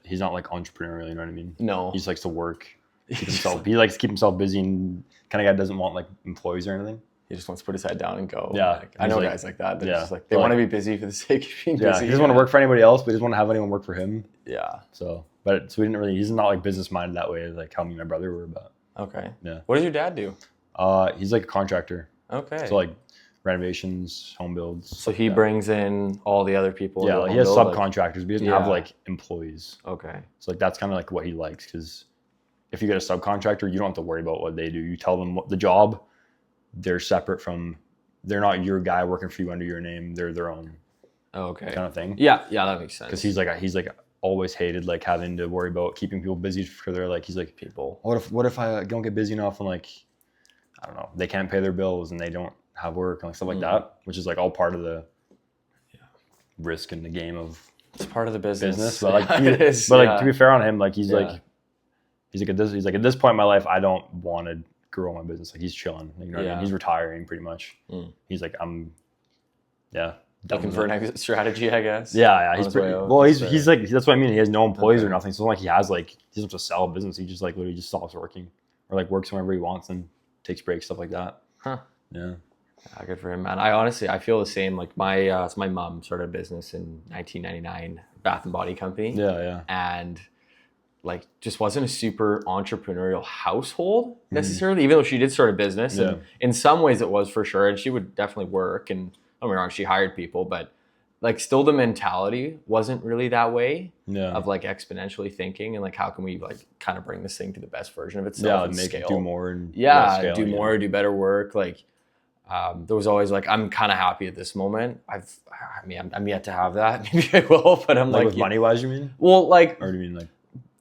he's not like entrepreneurial, you know what I mean? No. He just likes to work. He likes to keep himself busy and kind of guy doesn't want like employees or anything. He just wants to put his head down and go. Yeah. Like, I know guys like that. They're just like, they But want to be busy for the sake of being busy. He doesn't want to work for anybody else, but he doesn't want to have anyone work for him. Yeah. So he's not like business minded that way, like how me and my brother were. But okay. Yeah. What does your dad do? He's like a contractor. Okay. So like renovations, home builds. So he brings in all the other people. Yeah, like he has subcontractors, but he doesn't have like employees. Okay. So like that's kind of like what he likes, because if you get a subcontractor, you don't have to worry about what they do. You tell them what the job, they're separate from, they're not your guy working for you under your name. They're their own kind of thing. Yeah, that makes sense. Because he's like always hated like having to worry about keeping people busy for their like, he's like, people. What if I don't get busy enough and like, I don't know, they can't pay their bills and they don't have work and like stuff like that, which is like all part of the risk in the game of, it's part of the business. But like, to be fair on him, like he's like at this point in my life, I don't want to grow my business. Like he's chilling, you know what I mean? He's retiring pretty much. He's like, looking for an exit strategy, I guess. Yeah. He's like, that's what I mean. He has no employees or nothing. So like he doesn't have to sell a business. He just like literally just stops working or like works whenever he wants and takes breaks, stuff like that. Huh. Yeah. Good for him, man. I feel the same. Like my mom started a business in 1999, bath and body company. Yeah. And like just wasn't a super entrepreneurial household necessarily, even though she did start a business. And in some ways it was for sure. And she would definitely work. And don't get me wrong, she hired people, but like still the mentality wasn't really that way of like exponentially thinking and like how can we like kind of bring this thing to the best version of itself and make scale. It do more and scale, do more, do better work. Like there was always like, I'm kind of happy at this moment. I'm yet to have that. Maybe I will, but I'm like with money wise, you mean? Well, like, or do you mean like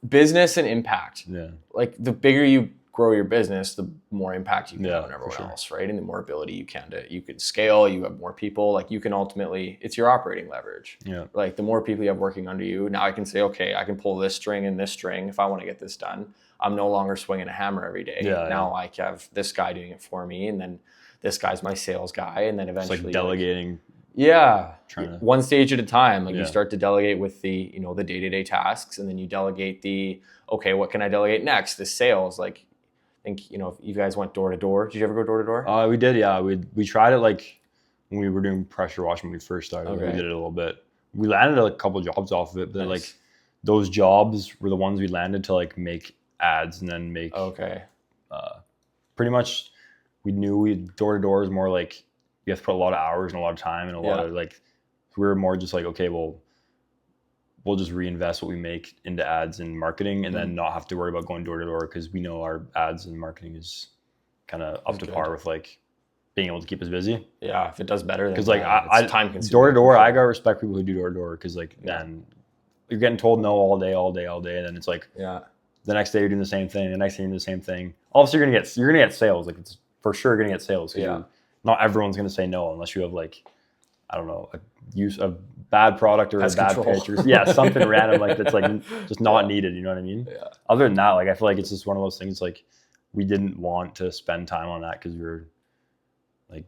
business and impact? Yeah. Like the bigger you grow your business, the more impact you can have on everyone sure. else, right? And the more ability you can scale, you have more people, like you can ultimately, it's your operating leverage. Yeah. Like the more people you have working under you, now I can say, okay, I can pull this string and this string if I want to get this done. I'm no longer swinging a hammer every day. Now I have this guy doing it for me, and then this guy's my sales guy, and then eventually it's like delegating. One stage at a time. Like you start to delegate with the, the day-to-day tasks, and then you delegate okay, what can I delegate next? The sales, like I think, if you guys went door to door. Did you ever go door to door? We did, yeah. We tried it like when we were doing pressure wash when we first started. Okay. We did it a little bit. We landed a couple of jobs off of it, but like those jobs were the ones we landed to like make ads and then make. Okay. Pretty much, we knew door to door is more like you have to put a lot of hours and a lot of time and a lot of like. We were more just like, okay, well, we'll just reinvest what we make into ads and marketing, and then not have to worry about going door to door, because we know our ads and marketing is kind of up to par with like being able to keep us busy. Yeah, if it does better, because like it's time consuming. Door to door, I gotta respect people who do door to door, because like then you're getting told no all day, and then it's like the next day you're doing the same thing, the next day you're doing the same thing. Obviously, you're gonna get sales. Like it's for sure gonna get sales. Not everyone's gonna say no unless you have like, I don't know, a bad product or Pest a bad control. picture. Something random like that's like just not needed. You know what I mean? Yeah. Other than that, like I feel like it's just one of those things. Like we didn't want to spend time on that because we were like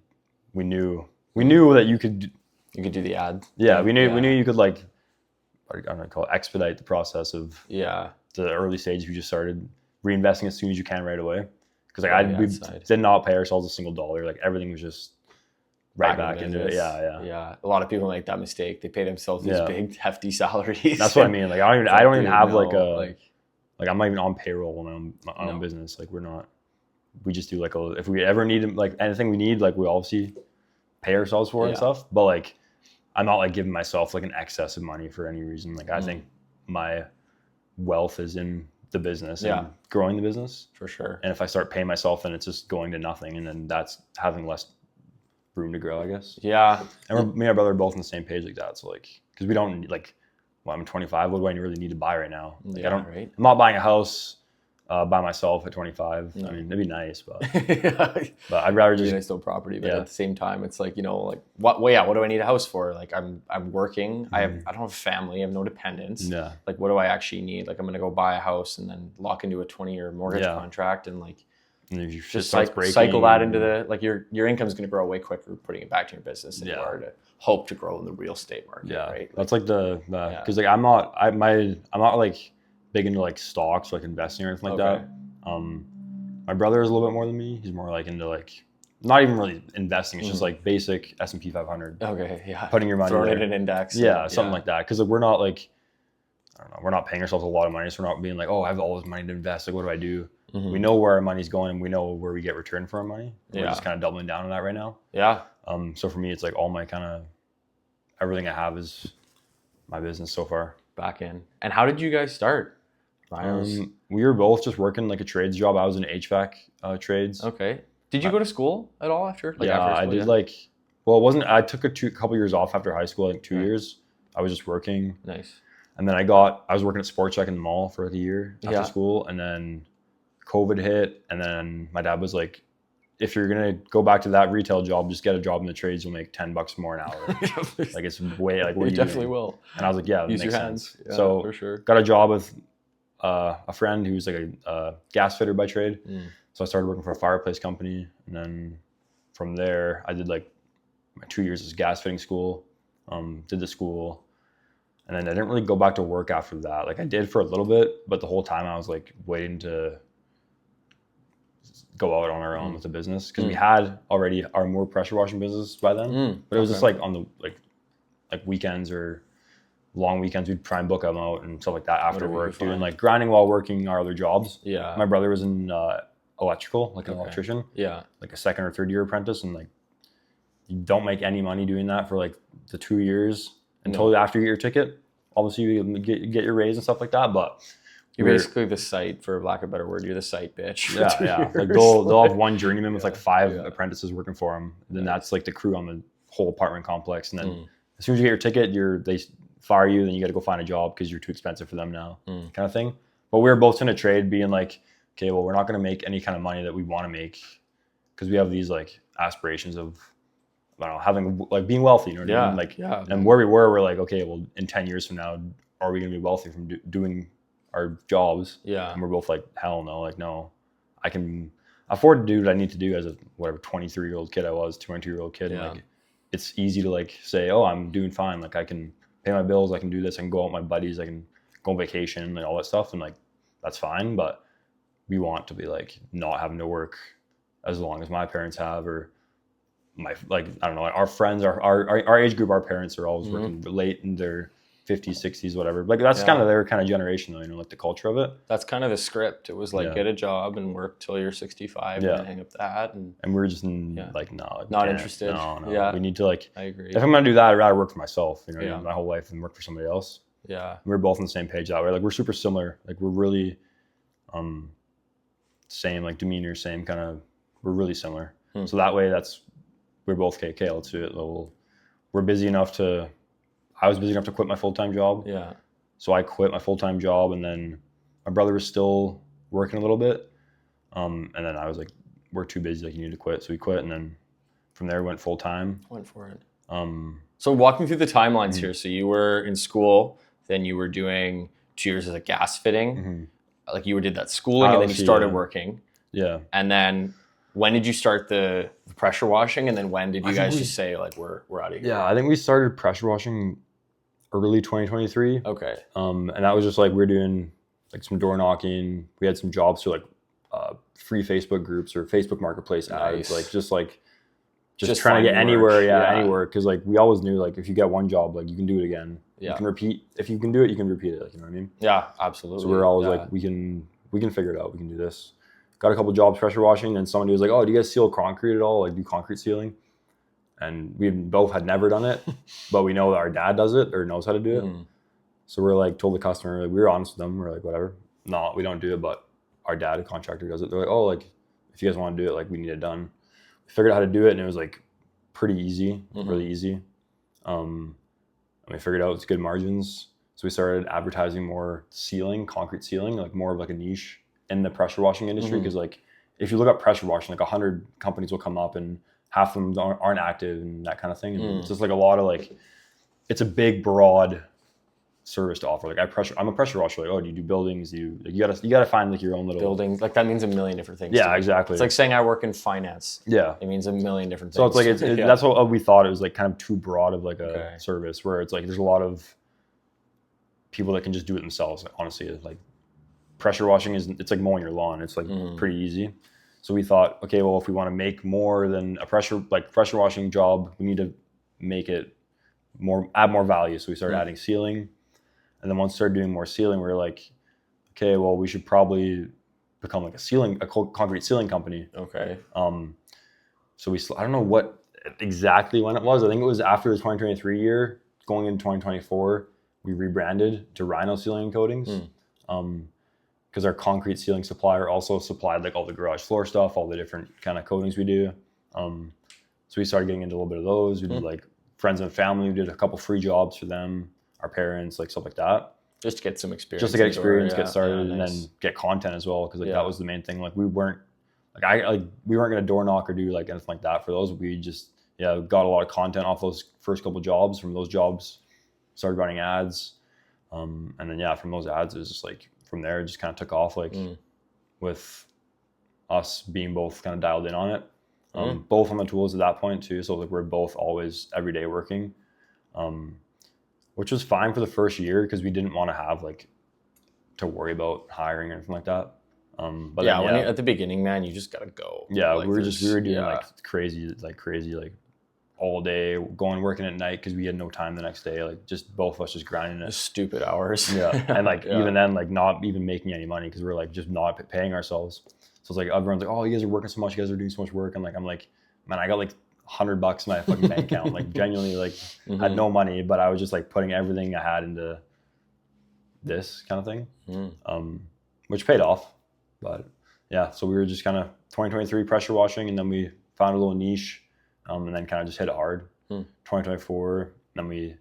we knew that you could do the ad. Yeah, we knew you could like I don't know, expedite the process of the early stage. You just started reinvesting as soon as you can right away. Because like we did not pay ourselves a single dollar. Like everything was just right back into it. Yeah. A lot of people make that mistake. They pay themselves these big hefty salaries. That's what I mean. Like I don't even have like I'm not even on payroll when I'm my own business. Like we just do like if we ever need like anything we need, like we obviously pay ourselves for and stuff. But like I'm not like giving myself like an excess of money for any reason. Like I think my wealth is in the business and growing the business for sure. And if I start paying myself, then it's just going to nothing, and then that's having less room to grow, I guess. Yeah. And me and my brother are both on the same page like that. So like, because we don't like, I'm 25. What do I really need to buy right now? Like, I'm not buying a house by myself at 25. No. I mean, it'd be nice, but but I'd rather just nice property. But at the same time, it's like, what do I need a house for? Like I'm working. I don't have a family. I have no dependents. Yeah. Like what do I actually need? Like I'm gonna go buy a house and then lock into a 20-year mortgage contract and like And if you just cycle that into the, like your income's going to grow way quicker putting it back to your business than you are to hope to grow in the real estate market. Yeah, right? That's like because like I'm not like big into like stocks, like investing or anything like that. My brother is a little bit more than me. He's more like into like not even really investing. It's just like basic S&P 500. Okay, yeah. Putting your money throwing there. it in an index. Yeah, something like that. Because like, we're not like, I don't know, we're not paying ourselves a lot of money, so we're not being like, oh, I have all this money to invest. Like, what do I do? We know where our money's going, and we know where we get return for our money. We're just kind of doubling down on that right now. Yeah. So for me, it's like all my kind of everything I have is my business so far. Back in. And how did you guys start? We were both just working like a trades job. I was in HVAC trades. Okay. Did you go to school at all after? Like yeah, after school, I did like. Well, it wasn't. I took a couple years off after high school, like 2 years. I was just working. Nice. And then I was working at Sport Check in the mall for like a year after school, and then COVID hit, and then my dad was like, if you're gonna go back to that retail job, just get a job in the trades. You'll make $10 more an hour. Like it's way like what you definitely doing? Will. And I was like, yeah, that Use makes your hands. sense. Yeah, so for sure. Got a job with a friend who's like a gas fitter by trade. So I started working for a fireplace company, and then from there I did like my 2 years as gas fitting school. Did the school, and then I didn't really go back to work after that. Like I did for a little bit, but the whole time I was like waiting to go out on our own with the business because we had already our more pressure washing business by then. But it was just like on the like weekends or long weekends, we'd try and book them out and stuff like that after work, doing like grinding while working our other jobs. Yeah. My brother was in electrical, like an electrician. Yeah. Like a second or third year apprentice, and like you don't make any money doing that for like the 2 years until after you get your ticket. Obviously, you get your raise and stuff like that, but you're basically the site, for lack of a better word. You're the site bitch. Yeah. Like they'll have one journeyman with like 5 apprentices working for them. And then that's like the crew on the whole apartment complex. And then as soon as you get your ticket, they fire you. Then you got to go find a job because you're too expensive for them now, kind of thing. But we were both in a trade, being like, okay, well, we're not going to make any kind of money that we want to make because we have these like aspirations of, I don't know, having like being wealthy. You know what I mean? Like, and where we were, we're like, okay, well, in 10 years from now, are we going to be wealthy from doing our jobs? Yeah. And we're both like, hell no. Like, no, I can afford to do what I need to do as a 23-year-old kid I was, 22-year-old kid. Yeah. And like, it's easy to like say, oh, I'm doing fine. Like I can pay my bills. I can do this. I can go out with my buddies. I can go on vacation and all that stuff. And like, that's fine. But we want to be like not having to work as long as my parents have, or my, like, I don't know, our friends, our age group, our parents are always working late in their 50s, 60s, whatever. Like that's kind of their kind of generation though, you know, like the culture of it. That's kind of the script. It was like, get a job and work till you're 65 and hang up that. And we're just like, no. Not interested. No. Yeah. We need to like, I agree. If I'm going to do that, I'd rather work for myself, you know, my whole life than work for somebody else. Yeah. And we're both on the same page that way. Like we're super similar. Like we're really same, like demeanor, same kind of, we're really similar. So that way we're both okay, let's do it. We're busy enough to, I was busy enough to quit my full-time job. Yeah. So I quit my full-time job, and then my brother was still working a little bit. And then I was like, we're too busy, like you need to quit. So we quit, and then from there went full-time. Went for it. So walk me through the timelines here. So you were in school, then you were doing 2 years as a gas fitting. Like you did that schooling, and then you started working. Yeah. And then when did you start the pressure washing? And then when did you guys just say like, we're out of here? Yeah, I think we started pressure washing early 2023. Okay. And that was just like, we're doing like some door knocking. We had some jobs through like free Facebook groups or Facebook Marketplace ads. Like just trying to get anywhere. Anywhere. Cause like we always knew like if you get one job, like you can do it again. Yeah. You can repeat. If you can do it, you can repeat it. Like, you know what I mean? Yeah, absolutely. So we're always like, we can figure it out. We can do this. Got a couple jobs pressure washing, and somebody was like, oh, do you guys seal concrete at all? Like do concrete sealing? And we both had never done it, but we know that our dad does it or knows how to do it. So we're like, told the customer, like, we were honest with them. We're like, whatever. No, we don't do it, but our dad, a contractor, does it. They're like, oh, like if you guys want to do it, like we need it done. We figured out how to do it, and it was like pretty easy, really easy. And we figured out it's good margins. So we started advertising more concrete sealing, like more of like a niche in the pressure washing industry. Because like if you look up pressure washing, like 100 companies will come up, and half of them aren't active and that kind of thing. And it's just like a lot of like, it's a big, broad service to offer. Like I'm a pressure washer. Like, oh, do you do buildings? You gotta find like your own little buildings. Like that means a million different things. Yeah, exactly. It's like saying I work in finance. Yeah, it means a million different things. So it's like that's what we thought. It was like kind of too broad of like a service where it's like there's a lot of people that can just do it themselves. Like, honestly, like pressure washing it's like mowing your lawn. It's like pretty easy. So we thought, okay, well, if we want to make more than a pressure washing job, we need to make it add more value. So we started adding ceiling. And then once we started doing more ceiling, we were like, okay, well, we should probably become like a concrete ceiling company. Okay. So I don't know what exactly when it was. I think it was after the 2023 year, going into 2024, we rebranded to Rhino Ceilings and Coatings. Because our concrete ceiling supplier also supplied like all the garage floor stuff, all the different kind of coatings we do. So we started getting into a little bit of those. We did like friends and family. We did a couple free jobs for them, our parents, like stuff like that. Just to get some experience. Just to get experience, get started, and then get content as well. Because like that was the main thing. Like we weren't gonna door knock or do like anything like that for those. We just got a lot of content off those first couple jobs. From those jobs, started running ads, and then from those ads it was just like from there it just kind of took off. Like with us being both kind of dialed in on it. Both on the tools at that point too. So like we're both always every day working, which was fine for the first year because we didn't want to have like to worry about hiring or anything like that. But at the beginning, man, you just gotta go. Yeah, like we were doing like crazy all day, working at night because we had no time the next day. Like just both of us just grinding it. Stupid hours. Yeah, and like even then, like not even making any money because we're like just not paying ourselves. So it's like everyone's like, oh, you guys are working so much, you guys are doing so much work, and like I'm like, man, I got like $100 in my fucking bank account. Like genuinely, like had no money, but I was just like putting everything I had into this kind of thing, which paid off. But so we were just kind of 2023 pressure washing, and then we found a little niche, and then kind of just hit it hard. 2024, then we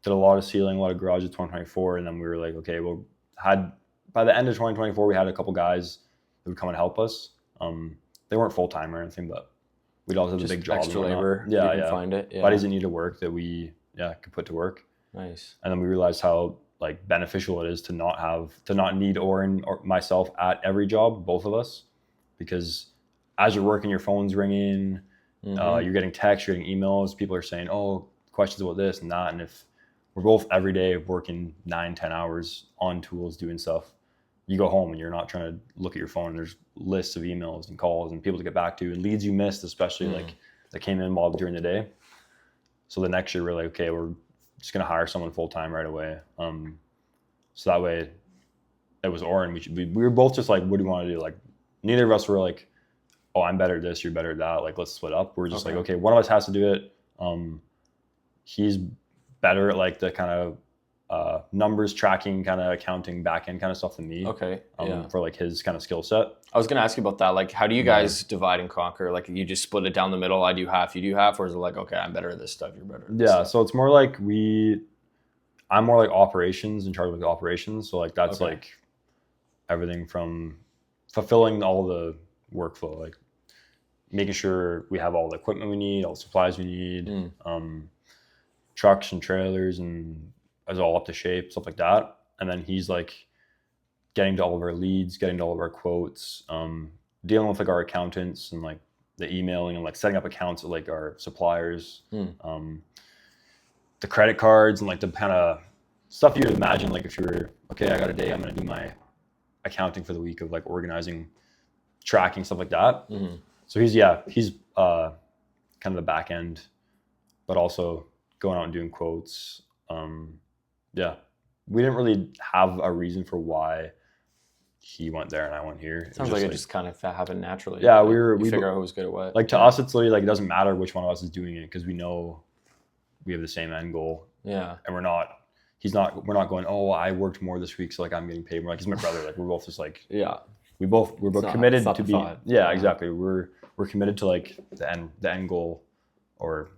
did a lot of ceiling, a lot of garages 2024, and then we were like, okay, well, by the end of 2024, we had a couple guys that would come and help us. They weren't full time or anything, but we'd also have a big job. Extra labor. Find it. Yeah. Buddies that need to work that we could put to work. Nice. And then we realized how like beneficial it is to not need Oran or myself at every job, both of us, because as you're working, your phone's ringing, you're getting texts, you're getting emails, people are saying, oh, questions about this and that. And if we're both every day working 9-10 hours on tools doing stuff, you go home and you're not trying to look at your phone. There's lists of emails and calls and people to get back to and leads you missed, especially like that came in while during the day. So the next year we're like, okay, we're just gonna hire someone full time right away. So that way, it was Oran. We were both just like, what do you want to do? Like, neither of us were like, oh, I'm better at this, you're better at that. Like, let's split up. We're just like, okay, one of us has to do it. He's better at like the kind of numbers tracking, kind of accounting, back end kind of stuff than me. For like his kind of skill set. I was gonna ask you about that. Like, how do you guys divide and conquer? Like, you just split it down the middle. I do half, you do half, or is it like, okay, I'm better at this stuff, you're better at this stuff? So it's more like I'm more like operations, in charge of the operations. So like that's like everything from fulfilling all the workflow, like making sure we have all the equipment we need, all the supplies we need, trucks and trailers and is all up to shape, stuff like that. And then he's like getting to all of our leads, getting to all of our quotes, dealing with like our accountants and like the emailing and like setting up accounts with like our suppliers, the credit cards and like the kind of stuff you'd imagine. Like if you're, okay, I got a day, I'm going to do my accounting for the week of like organizing, tracking, stuff like that. So he's kind of the back end, but also going out and doing quotes. We didn't really have a reason for why he went there and I went here. Sounds like it just kind of happened naturally. Yeah, we figure out who's good at what. Like to us, it's literally like it doesn't matter which one of us is doing it because we know we have the same end goal. Yeah, and we're not going, oh, I worked more this week, so like I'm getting paid more. Like he's my brother. Like we're both just like we're both committed to be. Exactly. We're committed to like the end goal, or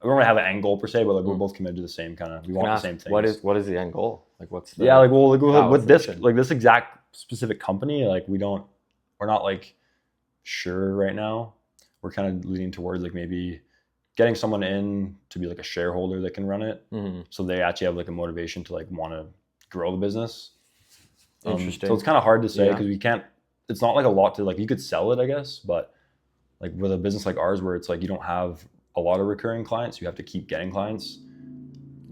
we don't really have an end goal per se, but like we're both committed to the same kind of. We want the same things. What is the end goal? Like what's the with this exact specific company, like we're not like sure right now. We're kind of leaning towards like maybe getting someone in to be like a shareholder that can run it. Mm-hmm. So they actually have like a motivation to like want to grow the business. Interesting. So it's kind of hard to say because we can't, it's not like a lot to like, you could sell it, I guess, but like with a business like ours where it's like you don't have a lot of recurring clients, you have to keep getting clients.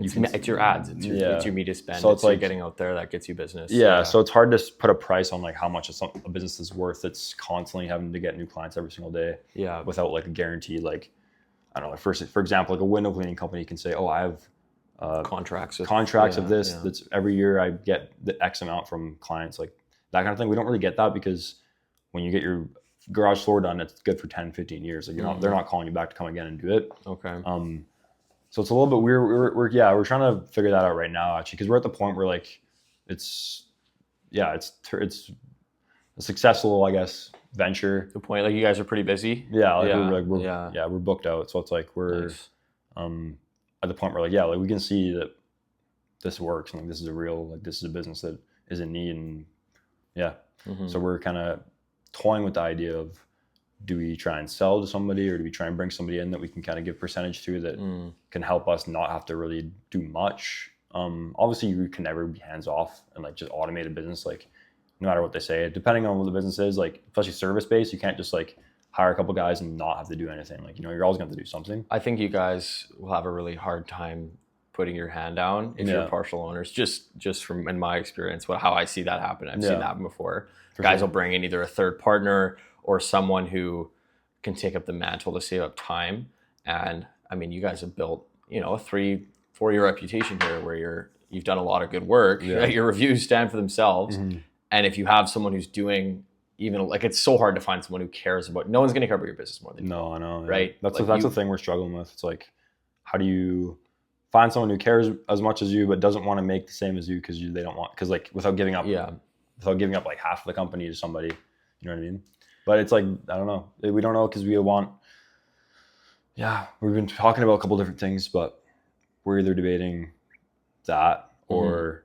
It's your ads, it's your media spend, so it's like getting out there that gets you business. So it's hard to put a price on like how much a business is worth that's constantly having to get new clients every single day without like a guarantee. Like I don't know, for example, like a window cleaning company can say, oh, I have contracts of this that's every year I get the X amount from clients, like that kind of thing. We don't really get that because when you get your garage floor done, it's good for 10, 15 years. Like they're not calling you back to come again and do it. Okay. So it's a little bit weird. We're trying to figure that out right now, actually, because we're at the point where like it's a successful, I guess, venture. The point, like you guys are pretty busy. We're booked out, so it's like we're nice. At the point where like we can see that this works and like this is a real, like this is a business that is in need, and so we're kind of toying with the idea of, do we try and sell to somebody or do we try and bring somebody in that we can kind of give percentage to that can help us not have to really do much. Obviously you can never be hands off and like just automate a business, like no matter what they say, depending on what the business is, like especially service based, you can't just like hire a couple guys and not have to do anything. Like, you're always going to have to do something. I think you guys will have a really hard time putting your hand down if you're partial owners, just from in my experience, how I see that happen. I've seen that before. Guys will bring in either a third partner or someone who can take up the mantle to save up time. And I mean, you guys have built, a 3-4 year reputation here where you've done a lot of good work. Your reviews stand for themselves. Mm-hmm. And if you have someone who's doing even like, it's so hard to find someone who cares about, no one's going to cover your business more than you. No, I know. Right. That's the thing we're struggling with. It's like, how do you find someone who cares as much as you, but doesn't want to make the same as you because they don't want, because like without giving up like half of the company to somebody, you know what I mean? But it's like, I don't know. We don't know because we've been talking about a couple different things, but we're either debating that or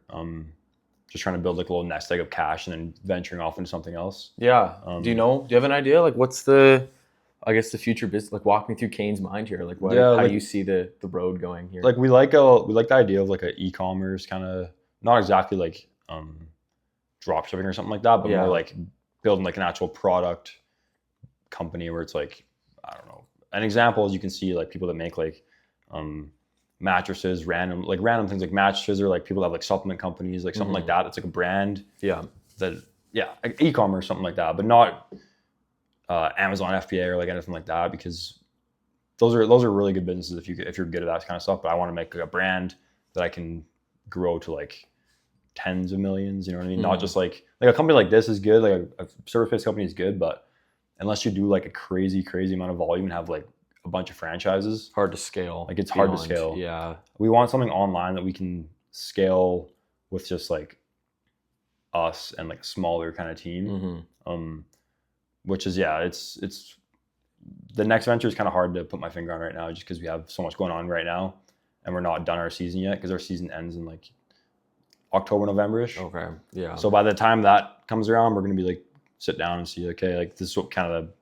just trying to build like a little nest egg of cash and then venturing off into something else. Yeah. Do you have an idea? Like what's the future business? Like walk me through Cain's mind here. Like how do you see the road going here? Like we like the idea of like an e-commerce kind of, not exactly like drop shipping or something like that, but more like building like an actual product company where it's like, I don't know. An example is you can see like people that make like mattresses, random things like mattresses, or like people that have like supplement companies, like something like that. It's like a brand. Like e-commerce, something like that, but not Amazon FBA or like anything like that, because those are really good businesses if you're good at that kind of stuff. But I want to make like a brand that I can grow to like tens of millions, you know what I mean? Not just like a company like this is good, like a service-based company is good, but unless you do like a crazy amount of volume and have like a bunch of franchises, hard to scale. Like it's hard to scale. Yeah. We want something online that we can scale with just like us and like smaller kind of team. Which is, it's the next venture is kind of hard to put my finger on right now just because we have so much going on right now and we're not done our season yet because our season ends in like October, November-ish. Okay. Yeah. So by the time that comes around, we're going to be like, sit down and see, okay, like this is what kind of the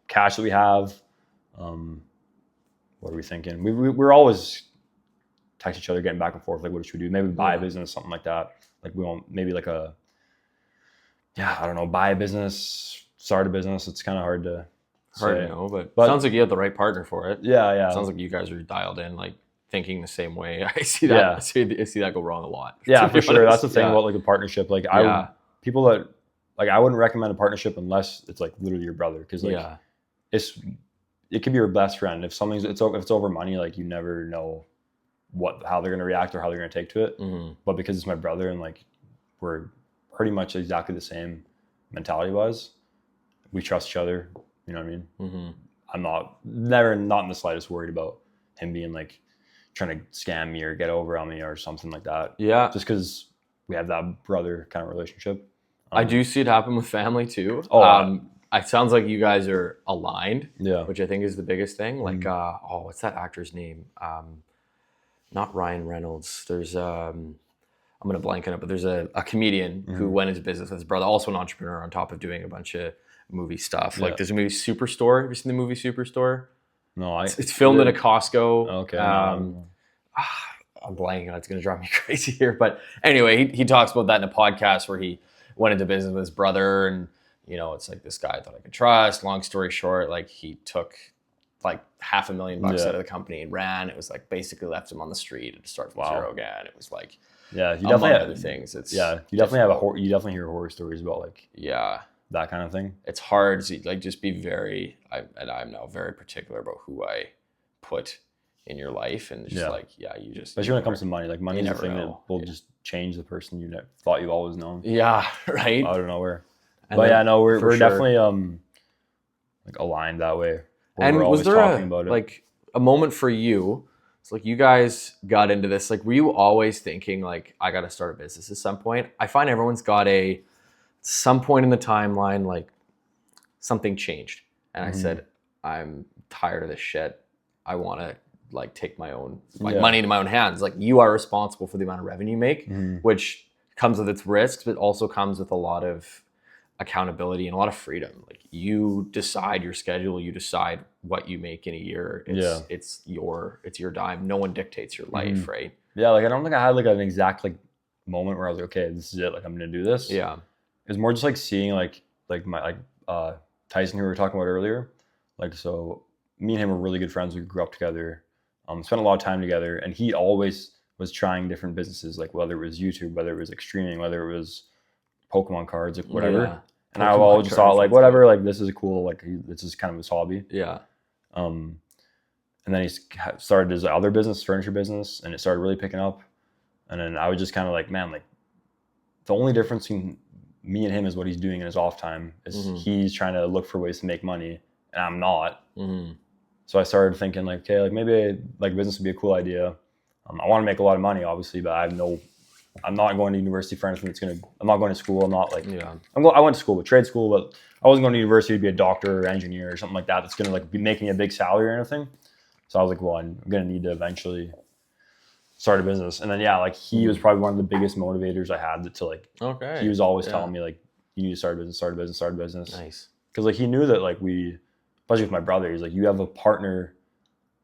cash that we have. What are we thinking? We're always text each other, getting back and forth. Like, what should we do? Maybe buy a business, something like that. Like we won't, maybe like I don't know, buy a business, start a business. It's kind of hard to know, but sounds like you have the right partner for it. Yeah. Sounds like you guys are dialed in, like thinking the same way. I see that. Yeah. I see that go wrong a lot. Yeah, for sure. That's the thing about like a partnership. Like people that like, I wouldn't recommend a partnership unless it's like literally your brother. Cause like it could be your best friend. If it's over money, like you never know how they're going to react or how they're going to take to it. But because it's my brother and like, we're pretty much exactly the same mentality wise, we trust each other. You know what I mean? I'm not in the slightest worried about him being like trying to scam me or get over on me or something like that. Yeah. Just because we have that brother kind of relationship. I do see it happen with family too. It sounds like you guys are aligned, which I think is the biggest thing. Like, what's that actor's name? Not Ryan Reynolds. There's, I'm going to blank on it, but there's a comedian who went into business with his brother, also an entrepreneur on top of doing a bunch of movie stuff. Like there's a movie Superstore. Have you seen the movie Superstore? No, it's filmed in a Costco. Okay. I'm blanking. It's going to drive me crazy here. But anyway, he talks about that in a podcast where he went into business with his brother, and it's like this guy I thought I could trust. Long story short, like he took like $500,000 out of the company and ran. It was like basically left him on the street and start from zero again. It was like, you definitely have other things. It's you definitely have you definitely hear horror stories about like that kind of thing. It's hard to like just be very. I'm now very particular about who I put in your life, and just you just especially when it comes to money. Like money is the thing that will just change the person you thought you've always known. Yeah, right. Out of nowhere. But we're definitely like aligned that way. And was there a moment for you? It's like you guys got into this. Like, were you always thinking like, I got to start a business at some point? I find everyone's got some point in the timeline, like something changed, and I said, I'm tired of this shit. I want to like take my own money into my own hands. Like, you are responsible for the amount of revenue you make, which comes with its risks, but also comes with a lot of accountability and a lot of freedom. Like, you decide your schedule, you decide what you make in a year. It's your dime. No one dictates your life, right? Yeah, like I don't think I had like an exact like moment where I was like, okay, this is it. Like I'm gonna do this. Yeah. It was more just like seeing like my Tyson who we were talking about earlier. Like, so me and him were really good friends. We grew up together, spent a lot of time together, and he always was trying different businesses, like whether it was YouTube, whether it was like streaming, whether it was Pokemon cards, like whatever. Yeah. And I always just thought like, whatever, like this is cool. Like this is kind of his hobby. Yeah. And then he started his other business, furniture business, and it started really picking up. And then I was just kind of like, man, like the only difference between me and him is what he's doing in his off time. Is he's trying to look for ways to make money, and I'm not. So I started thinking like, okay, like maybe like business would be a cool idea. I want to make a lot of money, obviously, but I'm not going to university for anything I'm not going to school. I'm not like, I went to school, trade school, but I wasn't going to university to be a doctor or engineer or something like that. That's going to like be making me a big salary or anything. So I was like, well, I'm going to need to eventually start a business. And then, like he was probably one of the biggest motivators I had to like, he was always telling me like, you need to start a business. Nice. Cause like, he knew that like especially with my brother, he's like, you have a partner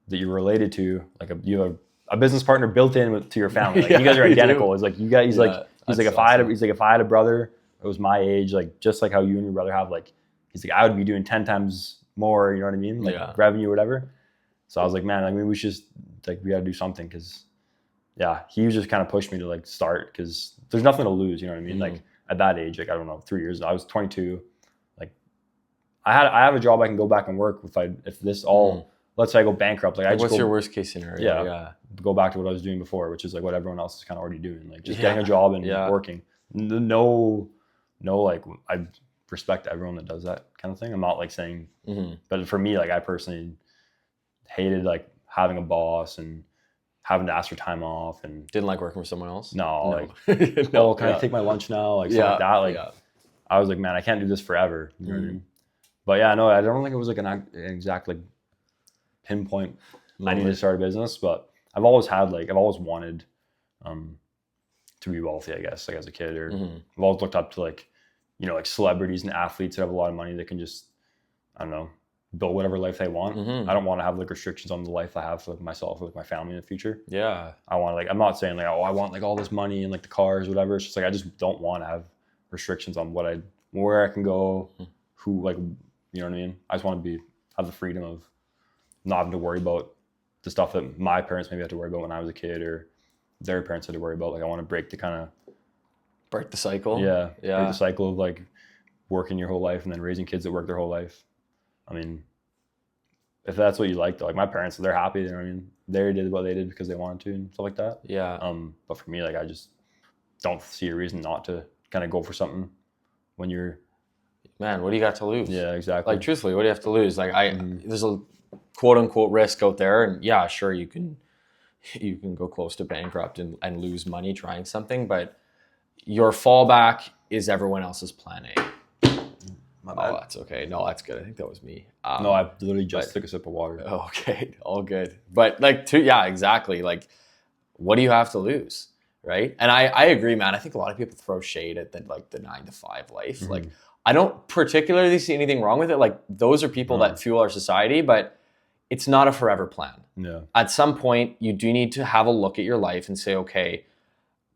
that you're related to, like you have a business partner built in to your family. Like, you guys are identical. It's like, he's like, if I had a brother, it was my age, like just like how you and your brother have, like, he's like, I would be doing 10 times more, you know what I mean? Like revenue or whatever. So I was like, man, like maybe we should like, we got to do something. Cause he just kind of pushed me to like start, cause there's nothing to lose. You know what I mean? Like at that age, like, I don't know, 3 years, I was 22. Like I have a job I can go back and work if this all, let's say I go bankrupt. Like what's your worst case scenario? Go back to what I was doing before, which is like what everyone else is kind of already doing. Like just getting a job and working. No, like I respect everyone that does that kind of thing. I'm not like saying, but for me, like I personally hated like having a boss and having to ask for time off, and didn't like working for someone else. No. Like, can I take my lunch now? Like something like that. Like I was like, man, I can't do this forever. You know what I mean? But I don't think it was like an exact like pinpoint I need to start a business, but I've always wanted to be wealthy, I guess, like as a kid, or I've always looked up to like, like celebrities and athletes that have a lot of money that can just, I don't know, build whatever life they want. I don't want to have like restrictions on the life I have for like, myself or like my family in the future. Yeah. I want like, I'm not saying like, oh, I want like all this money and like the cars, whatever. It's just like, I just don't want to have restrictions on where I can go, who, like, you know what I mean? I just want to have the freedom of not having to worry about the stuff that my parents maybe had to worry about when I was a kid, or their parents had to worry about. Like I want to break the cycle. Yeah. Break the cycle of like working your whole life and then raising kids that work their whole life. I mean, if that's what you like, though, like my parents, they're happy. You know what I mean? They did what they did because they wanted to and stuff like that. Yeah. But for me, like I just don't see a reason not to kind of go for something when you're. Man, what do you got to lose? Yeah, exactly. Like truthfully, what do you have to lose? Like there's a quote unquote risk out there, and sure you can go close to bankrupt and lose money trying something, but your fallback is everyone else's plan A. My bad. Oh, that's okay. No, that's good. I think that was me. No, I literally just took a sip of water. Okay, all good. But like, exactly. Like, what do you have to lose, right? And I agree, man. I think a lot of people throw shade at the 9-to-5 life. Like, I don't particularly see anything wrong with it. Like, those are people that fuel our society, but it's not a forever plan. Yeah. At some point, you do need to have a look at your life and say, okay,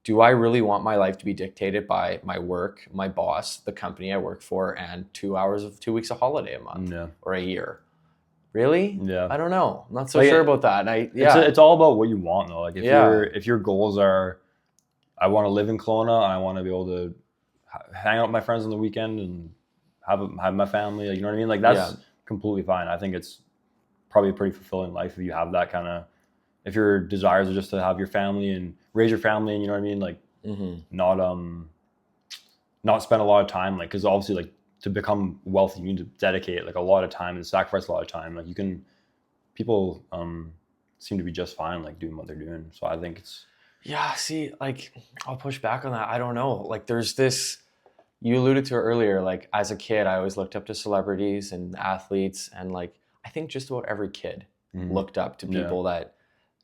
do I really want my life to be dictated by my work, my boss, the company I work for, and 2 weeks of holiday a month or a year? Really? Yeah. I don't know. I'm not so sure about that. And it's all about what you want though. Like if your goals are, I want to live in Kelowna, I want to be able to hang out with my friends on the weekend and have my family, like, you know what I mean? Like that's completely fine. I think it's probably a pretty fulfilling life if you have that kind of, if your desires are just to have your family and raise your family, and you know what I mean, like not spend a lot of time, like, because obviously like to become wealthy you need to dedicate like a lot of time and sacrifice a lot of time. Like people seem to be just fine like doing what they're doing. So I think it's see, like I'll push back on that. I don't know, like there's this, you alluded to it earlier, like as a kid I always looked up to celebrities and athletes, and like I think just about every kid looked up to people that,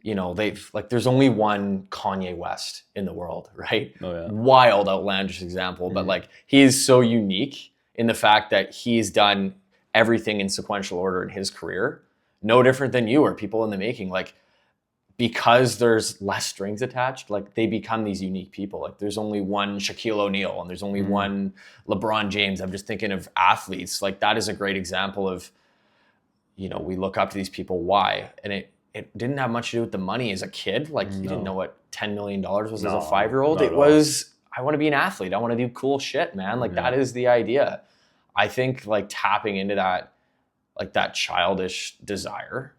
you know, they've like, there's only one Kanye West in the world, right? Wild, outlandish example, but like he is so unique in the fact that he's done everything in sequential order in his career, no different than you or people in the making. Like, because there's less strings attached, like they become these unique people. Like there's only one Shaquille O'Neal and there's only one LeBron James. I'm just thinking of athletes. Like that is a great example of, you know, we look up to these people. Why? And it didn't have much to do with the money as a kid. Like you didn't know what $10 million was as a 5-year-old. It was, I want to be an athlete. I want to do cool shit, man. Like that is the idea. I think like tapping into that, like that childish desire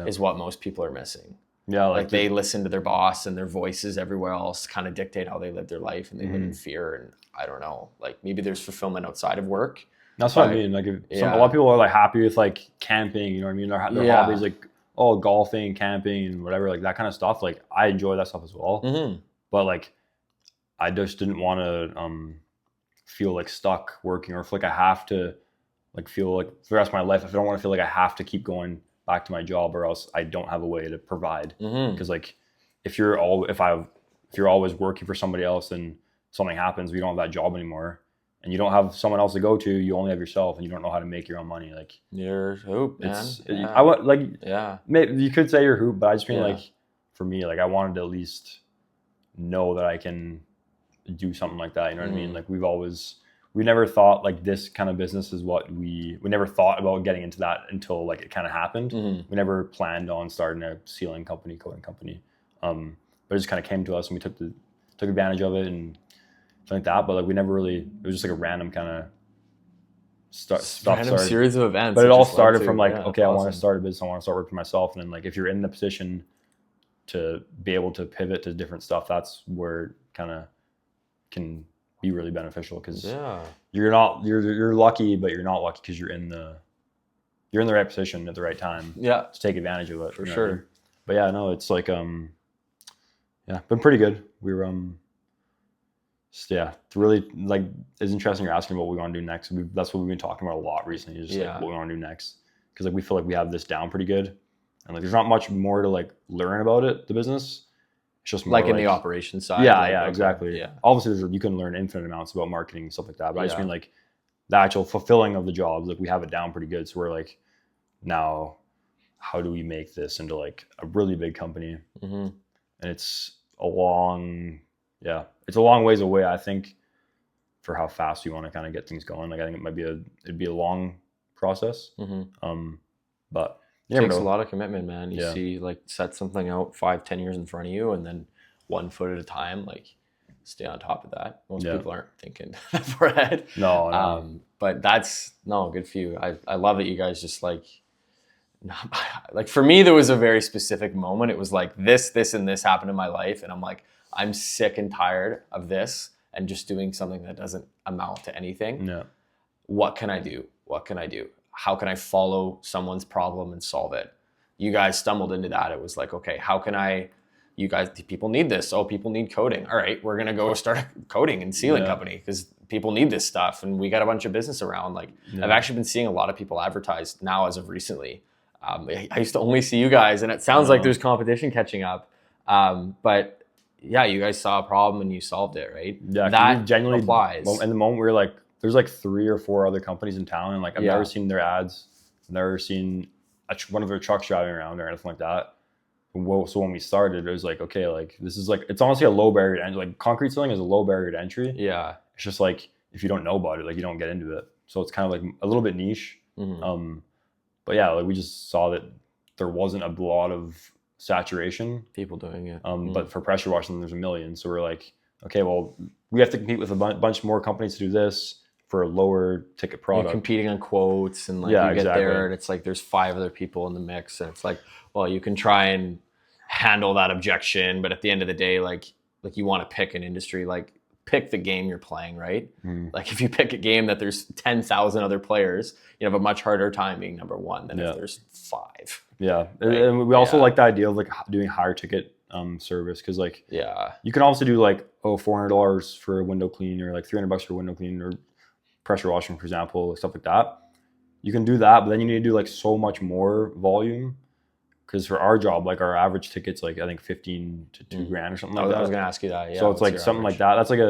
is what most people are missing. Yeah, like they listen to their boss and their voices everywhere else kind of dictate how they live their life, and they live in fear. And I don't know, like maybe there's fulfillment outside of work. That's what I mean. Like a lot of people are like happy with like camping, you know what I mean? Their hobbies, like golfing, camping, and whatever, like that kind of stuff. Like I enjoy that stuff as well. But like I just didn't want to feel like stuck working, or if like I have to like feel like for the rest of my life, if I don't want to feel like I have to keep going back to my job, or else I don't have a way to provide. Because like if you're always working for somebody else and something happens, we don't have that job anymore, and you don't have someone else to go to, you only have yourself, and you don't know how to make your own money. Like you're hoop, man. I want like maybe you could say you're hoop, but I just mean like for me, like I wanted to at least know that I can do something like that. You know what I mean? Like we never thought like this kind of business is what we never thought about getting into that until like it kind of happened. We never planned on starting a ceiling company, coating company. But it just kind of came to us, and we took advantage of it and something like that. But like we never really, it was just like a random kind of series of events. But it all started from like, okay, I want to start a business. I want to start working for myself. And then like, if you're in the position to be able to pivot to different stuff, that's where it kind of can be really beneficial, because you're lucky, but you're not lucky because you're in the right position at the right time to take advantage of it, for sure. I mean? But yeah, no, it's like been pretty good. We were it's really like, it's interesting you're asking about what we want to do next. That's what we've been talking about a lot recently, is just like what we want to do next, because like we feel like we have this down pretty good, and like there's not much more to like learn about it, the business. It's just more like in the operations side. Exactly. Yeah. Obviously, you can learn infinite amounts about marketing and stuff like that. But I just mean like the actual fulfilling of the jobs. Like we have it down pretty good. So we're like, now, how do we make this into like a really big company? And it's a long ways away, I think, for how fast you want to kind of get things going. Like I think it'd be a long process. But it takes a lot of commitment, man. You see, like, set something out 5-10 years in front of you, and then 1 foot at a time, like, stay on top of that. Most people aren't thinking that far ahead. No. But that's good for you. I love that you guys just like for me, there was a very specific moment. It was like this, and this happened in my life, and I'm like, I'm sick and tired of this and just doing something that doesn't amount to anything. What can I do? How can I follow someone's problem and solve it? You guys stumbled into that. It was like, okay, how can people need this. Oh, people need coating. All right, we're going to go start a coating and sealing company because people need this stuff. And we got a bunch of business around. Like I've actually been seeing a lot of people advertise now as of recently. I used to only see you guys, and it sounds like there's competition catching up. But yeah, you guys saw a problem and you solved it, right? Yeah, that genuinely applies. In the moment we were like, there's like 3 or 4 other companies in town, and like I've never seen their ads, never seen one of their trucks driving around or anything like that. So when we started, it was like, okay, like this is like, it's honestly a low barrier to entry. Like concrete ceiling is a low barrier to entry. Yeah. It's just like, if you don't know about it, like you don't get into it. So it's kind of like a little bit niche. But yeah, like we just saw that there wasn't a lot of saturation. People doing it. But for pressure washing, there's a million. So we're like, okay, well, we have to compete with a bunch more companies to do this for a lower ticket product. You're competing on quotes and like you get there and it's like there's 5 other people in the mix and it's like, well, you can try and handle that objection, but at the end of the day, like you want to pick an industry, like pick the game you're playing, right? Like if you pick a game that there's 10,000 other players, you have a much harder time being number one than if there's 5. Yeah. Right? And we also like the idea of like doing higher ticket service, because like you can also do like $400 for a window clean or like $300 for a window clean or pressure washing, for example, stuff like that. You can do that, but then you need to do like so much more volume. Because for our job, like our average ticket's like I think 15 to $2,000 or something like that. I was gonna ask you that. Yeah. So it's like something like that. That's like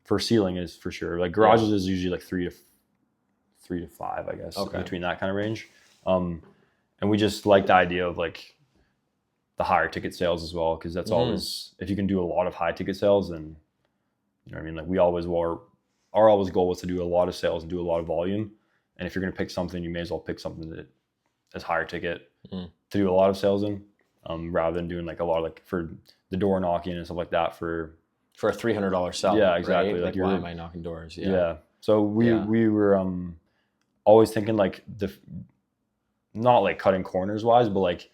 for ceiling is for sure. Like garages is usually like 3 to 5, I guess, between that kind of range. And we just like the idea of like the higher ticket sales as well, because that's always, if you can do a lot of high ticket sales, then you know what I mean. Like we always were. Our always goal was to do a lot of sales and do a lot of volume. And if you're gonna pick something, you may as well pick something that is higher ticket. To do a lot of sales in, rather than doing like a lot of like for the door knocking and stuff like that for a $300 sell. Yeah, exactly. Right? Like why am I knocking doors? Yeah. So we were always thinking like not like cutting corners wise, but like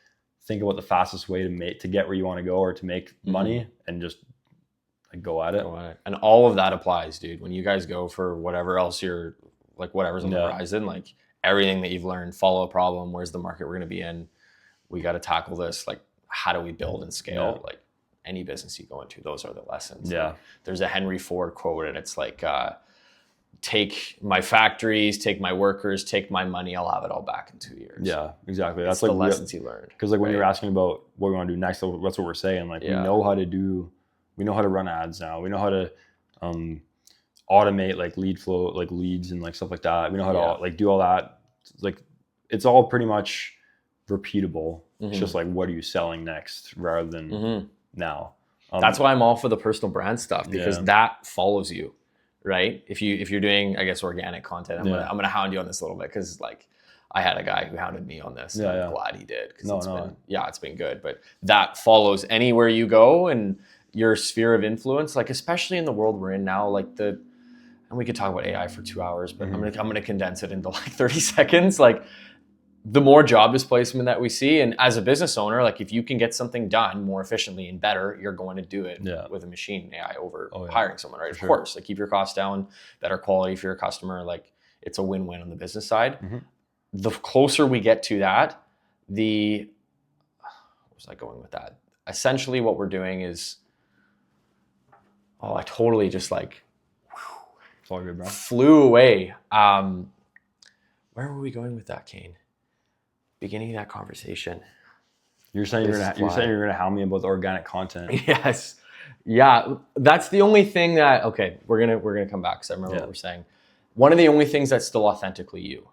think about the fastest way to get where you want to go or to make money and just like go at it. And all of that applies, dude. When you guys go for whatever else you're like, whatever's on the horizon, like everything that you've learned, follow a problem. Where's the market we're going to be in? We got to tackle this. Like, how do we build and scale? Like any business you go into, those are the lessons. Yeah. Like, there's a Henry Ford quote, and it's like, take my factories, take my workers, take my money. I'll have it all back in 2 years. Yeah, exactly. That's like the lessons he learned. Because like when you're asking about what we want to do next, that's what we're saying. Like we know how to run ads now. We know how to automate like lead flow, like leads and like stuff like that. We know how to like do all that. Like it's all pretty much repeatable. It's just like, what are you selling next rather than now? That's why I'm all for the personal brand stuff, because that follows you, right? If you're doing, I guess, organic content, I'm gonna hound you on this a little bit, because like I had a guy who hounded me on this. And I'm glad he did, because it's been good. But that follows anywhere you go and your sphere of influence, like especially in the world we're in now, like and we could talk about AI for 2 hours, but I'm gonna condense it into like 30 seconds. Like the more job displacement that we see, and as a business owner, like if you can get something done more efficiently and better, you're going to do it with a machine AI over hiring someone, right? Of course, like keep your costs down, better quality for your customer. Like it's a win-win on the business side. The closer we get to that, where was I going with that? Essentially what we're doing is, I totally just like, it's all good, bro. Flew away. Where were we going with that, Cain? Beginning of that conversation. You're saying you're gonna hound me about the organic content. Yes. Yeah. That's the only thing that we're gonna come back, because I remember what we're saying. One of the only things that's still authentically you.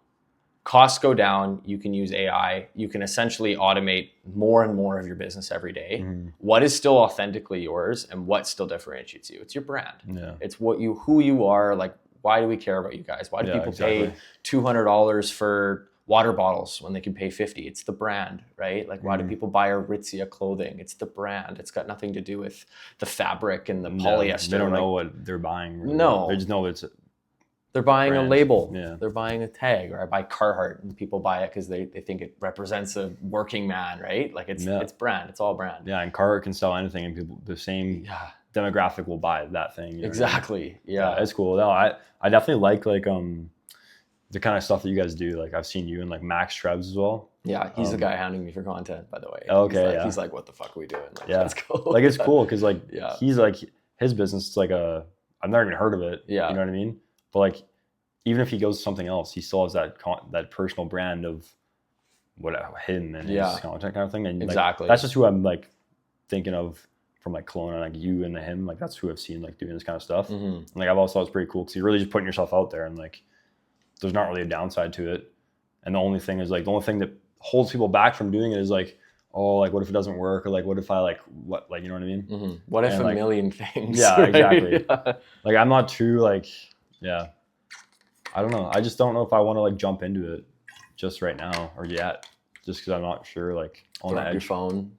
Costs go down, you can use AI, you can essentially automate more and more of your business every day. What is still authentically yours and what still differentiates you? It's your brand. It's who you are. Like, why do we care about you guys? Why do people pay $200 for water bottles when they can pay $50? It's the brand, right? Like, why do people buy Aritzia clothing? It's the brand. It's got nothing to do with the fabric and the polyester. They don't know what they're buying. Really. No. They just know it's they're buying brand. A label. Yeah. They're buying a tag. Or I buy Carhartt, and people buy it because they think it represents a working man, right? Like it's brand. It's all brand. Yeah, and Carhartt can sell anything, and people the same demographic will buy that thing. You know exactly. What I mean? Yeah, it's cool. No, I definitely like the kind of stuff that you guys do. Like I've seen you and like Max Trebs as well. Yeah, he's the guy hounding me for content, by the way. Okay, he's like, what the fuck are we doing? Like, let's go. Like it's cool because like he's like his business is like I've never even heard of it. Yeah, you know what I mean? But like even if he goes to something else, he still has that personal brand of him and his content kind of thing. And exactly, that's just who I'm like thinking of from like Kelowna, like you and him. Like that's who I've seen like doing this kind of stuff. And like I've also thought it's pretty cool because you're really just putting yourself out there, and like there's not really a downside to it. And the only thing that holds people back from doing it is like, oh, like what if it doesn't work, or like what if I like what, like, you know what I mean? Mm-hmm. What if a million things? Yeah, right? exactly. Like I'm not too like, yeah, I don't know. I just don't know if I want to like jump into it just right now or yet, just because I'm not sure. Like on throw the your edge. phone,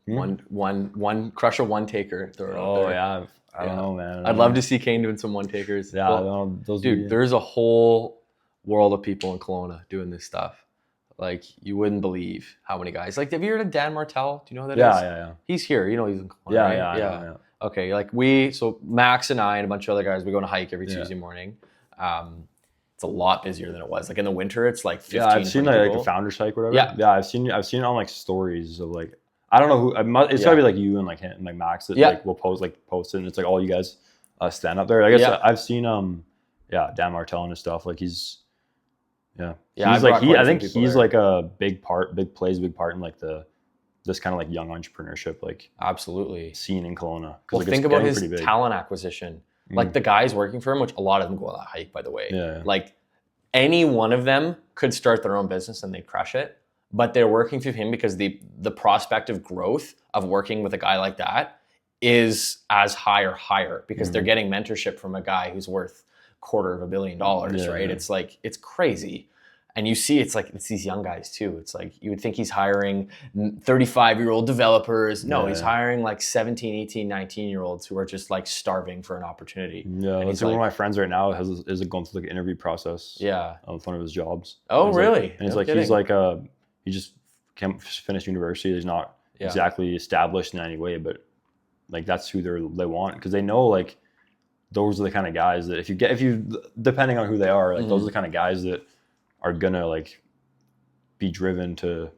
one crush a one taker. Throw it out there. Yeah, I don't know, man. I'd love to see Cain doing some one takers. Yeah, well, dude, there's a whole world of people in Kelowna doing this stuff. Like you wouldn't believe how many guys. Like, have you heard of Dan Martell? Do you know who that is? Yeah. He's here. You know he's in Kelowna, yeah, right? yeah. Okay, like so Max and I and a bunch of other guys, we go on a hike every Tuesday morning. It's a lot busier than it was. Like in the winter, it's like 15, I've seen like a founder's hike, whatever. Yeah, I've seen it on like stories of like, I don't know who. It's gotta be like you and like him and like Max that like will post it, and it's like all you guys stand up there. I guess I've seen Dan Martell and his stuff. Like he's like I think he's like a plays a big part in like this kind of like young entrepreneurship like absolutely scene in Kelowna. Well, like, think about his talent acquisition. Like the guys working for him, which a lot of them go on that hike, by the way. Yeah. Like any one of them could start their own business and they'd crush it. But they're working through him because the prospect of growth of working with a guy like that is as high or higher because they're getting mentorship from a guy who's worth $250 million, right? It's like, it's crazy. And you see, it's these young guys too. It's like, you would think he's hiring 35-year-old developers. No, he's hiring like 17, 18, 19-year-olds who are just like starving for an opportunity. Yeah, it's like one of my friends right now is going through like an interview process. Yeah. With one of his jobs. Oh, really? And he just finished university. He's not exactly established in any way, but like that's who they want because they know like those are the kind of guys that if you depending on who they are, like those are the kind of guys that are gonna like be driven to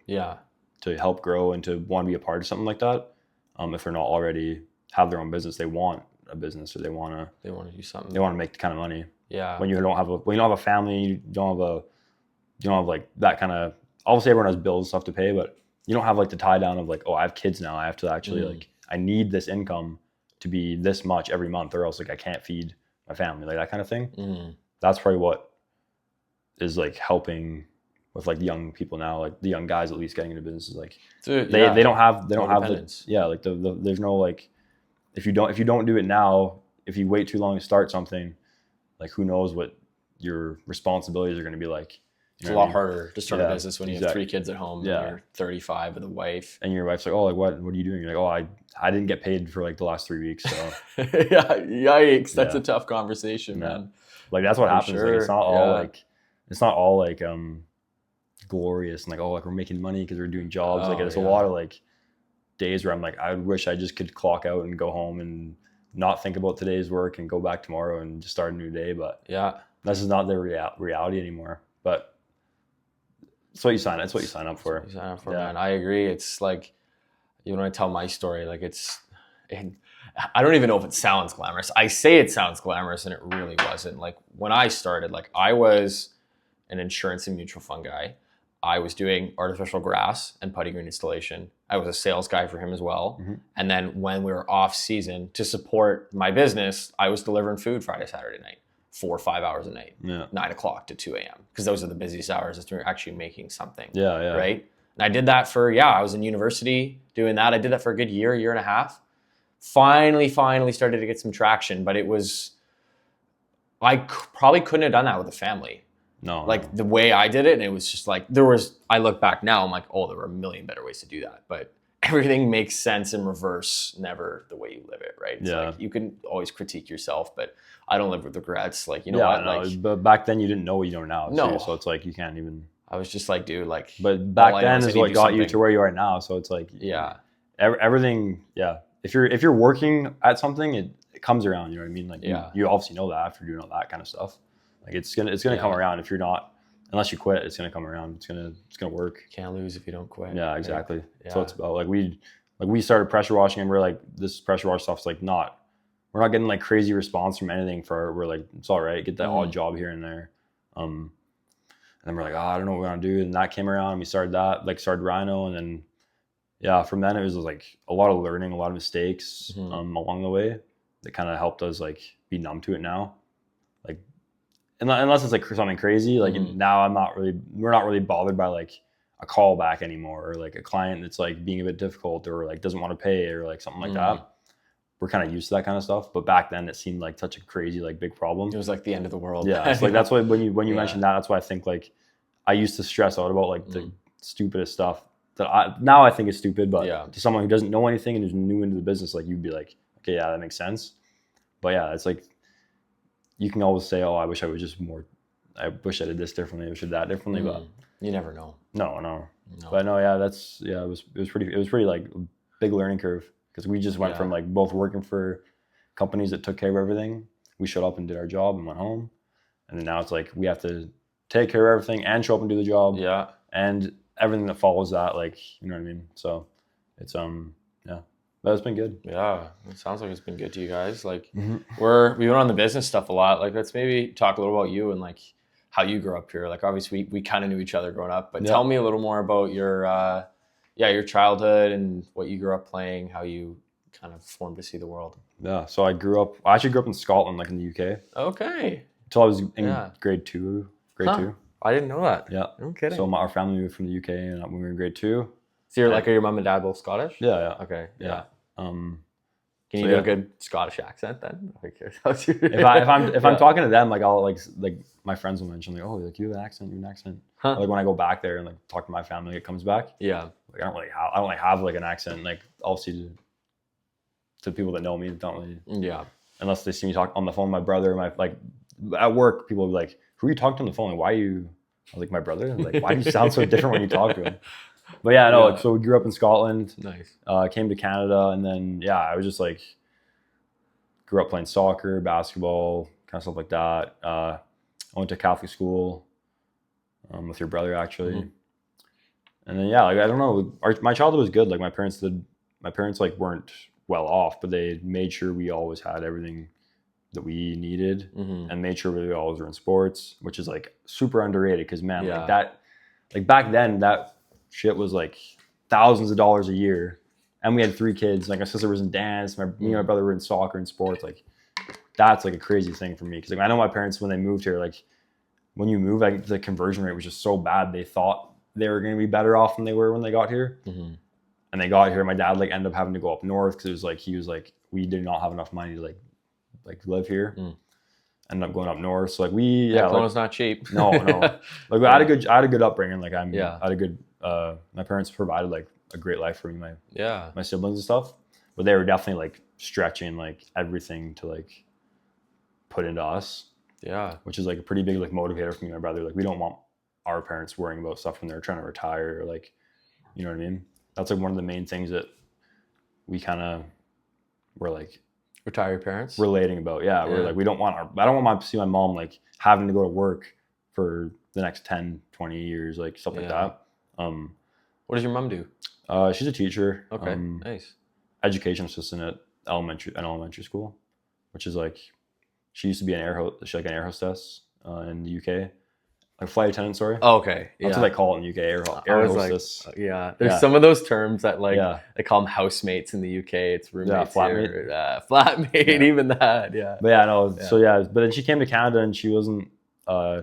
help grow and to want to be a part of something like that. If they're not already have their own business, they want a business or they want to do something. They want to make the kind of money. Yeah. When you don't have a family, you don't have like that kind of. Obviously, everyone has bills and stuff to pay, but you don't have like the tie down of like, oh, I have kids now. I have to actually like I need this income to be this much every month, or else like I can't feed my family, like that kind of thing. That's probably what is like helping with like the young people now, like the young guys at least getting into businesses. Like they don't have like there's no like if you don't do it now, if you wait too long to start something, like who knows what your responsibilities are going to be like. It's a lot harder to start a business when you have 3 kids at home and you're 35 with a wife. And your wife's like, oh, like what are you doing? You're like, oh, I didn't get paid for like the last 3 weeks. So yikes, that's a tough conversation, man. Like that's what happens. Sure. Like it's not all like glorious and like, oh, like we're making money because we're doing jobs. Like it's a lot of like days where I'm like, I wish I just could clock out and go home and not think about today's work and go back tomorrow and just start a new day. But this is not the reality anymore. But it's what you sign up for. You sign up for, man. I agree. It's like, when I tell my story, like I don't even know if it sounds glamorous. I say it sounds glamorous and it really wasn't. Like when I started, like I was an insurance and mutual fund guy. I was doing artificial grass and putty green installation. I was a sales guy for him as well. And then when we were off season to support my business, I was delivering food Friday, Saturday night. 4 or 5 hours a night, 9 o'clock to 2 a.m. because those are the busiest hours as we're actually making something. Right. And I did that for, I was in university doing that. I did that for a good year and a half. Finally started to get some traction, but I probably couldn't have done that with a family. The way I did it. And it was just like, I look back now, I'm like, oh, there were a million better ways to do that. But everything makes sense in reverse, never the way you live it, right? It's like you can always critique yourself, but I don't live with regrets. Like, but back then you didn't know what you know now. No. So it's like, you can't even. I was just like, dude, like. But back then is what got you to where you are now. So it's like. Everything, If you're working at something, it comes around, you know what I mean? Like you obviously know that after doing all that kind of stuff. Like it's gonna come around if you're not. Unless you quit, it's gonna come around. It's gonna work. Can't lose if you don't quit. Yeah, exactly. Right? So it's about like we started pressure washing and we're like, this pressure wash stuff's like we're not getting like crazy response from anything we're like, it's all right, get that odd job here and there. And then we're like, I don't know what we're gonna do. And that came around and we started Rhino, and then from then it was like a lot of learning, a lot of mistakes along the way that kind of helped us like be numb to it now. Like unless it's like something crazy, like now we're not really bothered by like, a call back anymore, or like a client that's like being a bit difficult or like doesn't want to pay or like something like that. We're kind of used to that kind of stuff, but back then it seemed like such a crazy, like big problem. It was like the end of the world. Yeah, it's like that's why when you mentioned that, that's why I think like I used to stress out about like the stupidest stuff that I think is stupid, but to someone who doesn't know anything and who's new into the business, like you'd be like, okay, yeah, that makes sense. But yeah, it's like you can always say, oh, I wish I was just more. I wish I did this differently. I wish I did that differently, but you never know. No. But no, yeah, it was pretty like big learning curve because we just went from like both working for companies that took care of everything. We showed up and did our job and went home, and then now it's like we have to take care of everything and show up and do the job. Yeah, and everything that follows that, like, you know what I mean? So it's but it's been good. Yeah, it sounds like it's been good to you guys. Like we went on the business stuff a lot. Like let's maybe talk a little about you and like how you grew up here. Like obviously we kind of knew each other growing up, but tell me a little more about your childhood and what you grew up playing, how you kind of formed to see the world. Yeah, so I actually grew up in Scotland, like in the UK. Okay. Until I was in grade two. I didn't know that. Yeah. No kidding. So our family moved from the UK and when we were in grade 2. So you're like, are your mom and dad both Scottish? Yeah. Okay. Yeah. Can you do a good Scottish accent then? If I'm talking to them, like I'll like my friends will mention like, oh, like you have an accent, Huh? Like when I go back there and like talk to my family, it comes back. Yeah. Like I don't have like an accent. Like obviously to people that know me, don't really. Yeah. Unless they see me talk on the phone, my brother, like at work, people will be like, who are you talking to on the phone? Like, why are you? I was like, my brother. I was like, why do you sound so different when you talk to him? But yeah, no. Like, so we grew up in Scotland. Nice. Came to Canada, and then I was just like, grew up playing soccer, basketball, kind of stuff like that. I went to Catholic school with your brother actually, and then like I don't know, my childhood was good. Like my parents like weren't well off, but they made sure we always had everything that we needed and made sure we always were in sports, which is like super underrated because man, like that, like back then that shit was like thousands of dollars a year, and we had 3 kids. Like my sister was in dance, me and my brother were in soccer and sports. Like that's like a crazy thing for me because like I know my parents when they moved here, like when you move, like the conversion rate was just so bad. They thought they were going to be better off than they were when they got here. And they got here. My dad like ended up having to go up north because it was like he was like, we did not have enough money to like live here. Ended up going up north. So like Kelowna's not cheap. No. Like I had a good upbringing. Like I had a good. My parents provided like a great life for me, my siblings and stuff. But they were definitely like stretching like everything to like put into us. Yeah. Which is like a pretty big like motivator for me and my brother. Like we don't want our parents worrying about stuff when they're trying to retire or like, you know what I mean? That's like one of the main things that we kind of were like retire your parents relating about. Yeah. We're like, I don't want to see my mom like having to go to work for the next 10, 20 years, like stuff like that. What does your mom do? She's a teacher. Okay. Nice. Education assistant at elementary school, which is like, she used to be an air hostess in the UK. Like flight attendant, sorry. Oh, okay. Yeah. That's what they call it in the UK, air hostess. Like, there's some of those terms that like they call them housemates in the UK. It's roommates, flatmate. Flatmate, even that. Yeah. But so but then she came to Canada and she wasn't. I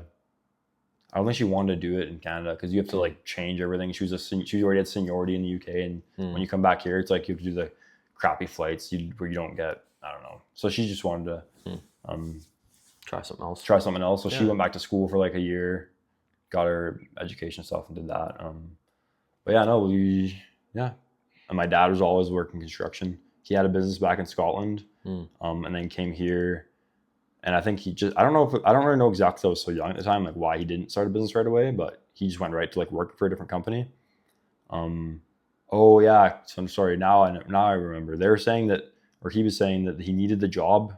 don't think she wanted to do it in Canada because you have to like change everything. She already had seniority in the UK, and when you come back here, it's like you have to do the crappy flights where you don't get. I don't know. So she just wanted to. Try something else. So she went back to school for like a year, got her education stuff and did that. And my dad was always working construction. He had a business back in Scotland, and then came here. And I think I don't really know exactly because I was so young at the time, like why he didn't start a business right away, but he just went right to like work for a different company. So I'm sorry. Now I remember. They were saying that, or he was saying that he needed the job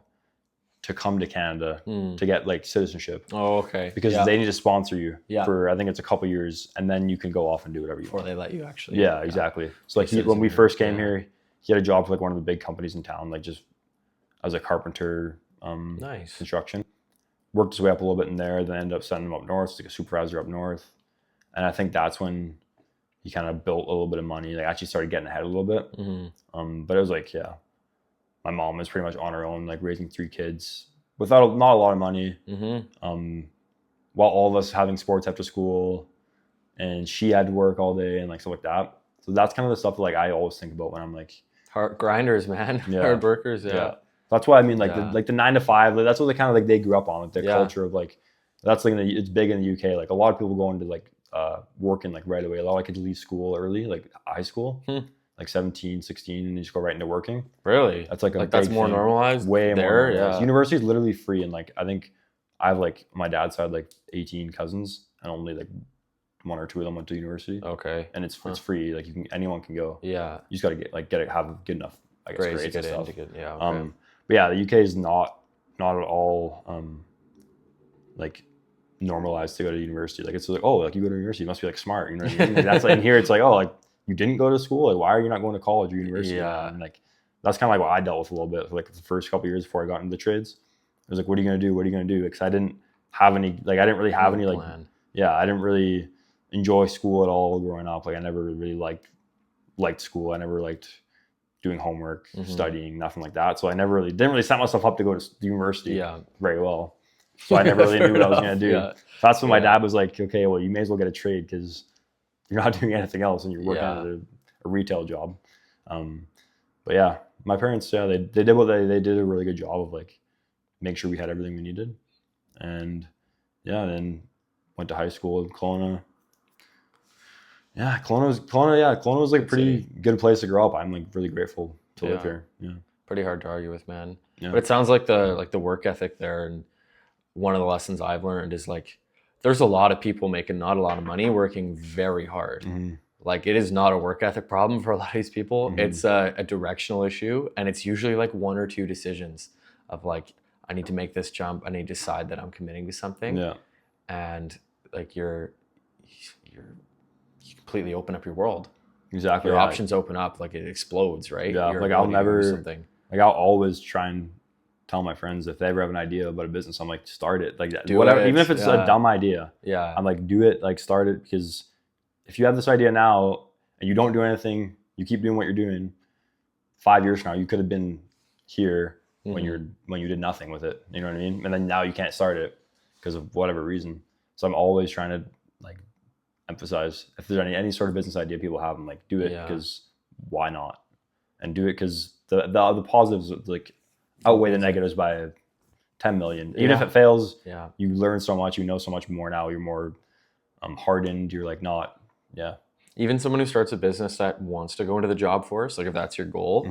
to come to Canada to get like citizenship. Oh, okay. Because they need to sponsor you for, I think it's a couple years, and then you can go off and do whatever you want. Before they let you actually. Yeah, exactly. So like when we first came here, he had a job for like one of the big companies in town, like just as a carpenter, nice construction. Worked his way up a little bit in there, then ended up sending him up north, like a supervisor up north. And I think that's when he kind of built a little bit of money, like actually started getting ahead a little bit. But it was like, my mom was pretty much on her own, like raising 3 kids without not a lot of money. While all of us having sports after school and she had to work all day and like stuff like that. So that's kind of the stuff that like I always think about when I'm like hard grinders, man. Hard workers. Yeah. That's why I mean, like the 9 to 5. Like, that's what they kind of like they grew up on, like the culture of like that's like it's big in the UK. Like a lot of people go into like working like right away. A lot of kids leave school early, like high school, like 17, 16, and they just go right into working. Really? That's like that's more normalized. Way there, more normalized. University is literally free, and like I think I have like my dad's side like 18 cousins, and only like 1 or 2 of them went to university. Okay. And it's free. Like anyone can go. Yeah. You just gotta have good enough, I guess, grades to get and in. stuff. Okay. But yeah, the UK is not at all like normalized to go to university. Like it's like, oh, like you go to university, you must be like smart. You know what I mean? Like, that's like, and here it's like, oh, like you didn't go to school. Like why are you not going to college or university? Yeah. And like that's kind of like what I dealt with a little bit for like the first couple of years before I got into the trades. I was like, what are you gonna do? What are you gonna do? Because I didn't have any like I didn't really have any like plan. I didn't really enjoy school at all growing up. Like I never really liked school. I never liked doing homework, studying, nothing like that. So I never really didn't really set myself up to go to university very well. So I never really knew what I was gonna do. So that's when my dad was like, okay, well you may as well get a trade because you're not doing anything else and you're working at a retail job. But yeah, my parents, they did they did a really good job of like make sure we had everything we needed. And then went to high school in Kelowna. Yeah, Kelowna was like a pretty good place to grow up. I'm like really grateful to live here. Yeah. Pretty hard to argue with, man. Yeah. But it sounds like the work ethic there, and one of the lessons I've learned is like there's a lot of people making not a lot of money working very hard. Like it is not a work ethic problem for a lot of these people. It's a directional issue, and it's usually like 1 or 2 decisions of like I need to make this jump. I need to decide that I'm committing to something. Yeah. And like you completely open up your world. Exactly. Your options open up, like it explodes, right? Yeah. Like I'll always try and tell my friends if they ever have an idea about a business, I'm like, start it. Like whatever, even if it's a dumb idea. Yeah. I'm like, do it, like start it, because if you have this idea now and you don't do anything, you keep doing what you're doing, 5 years from now, you could have been here when you did nothing with it. You know what I mean? And then now you can't start it because of whatever reason. So I'm always trying to like emphasize if there's any sort of business idea people have, I'm like, do it because why not? And do it because the positives like outweigh the negatives by 10 million. Even if it fails, you learn so much, you know so much more now. You're more hardened. You're like not, Even someone who starts a business that wants to go into the job force, like if that's your goal,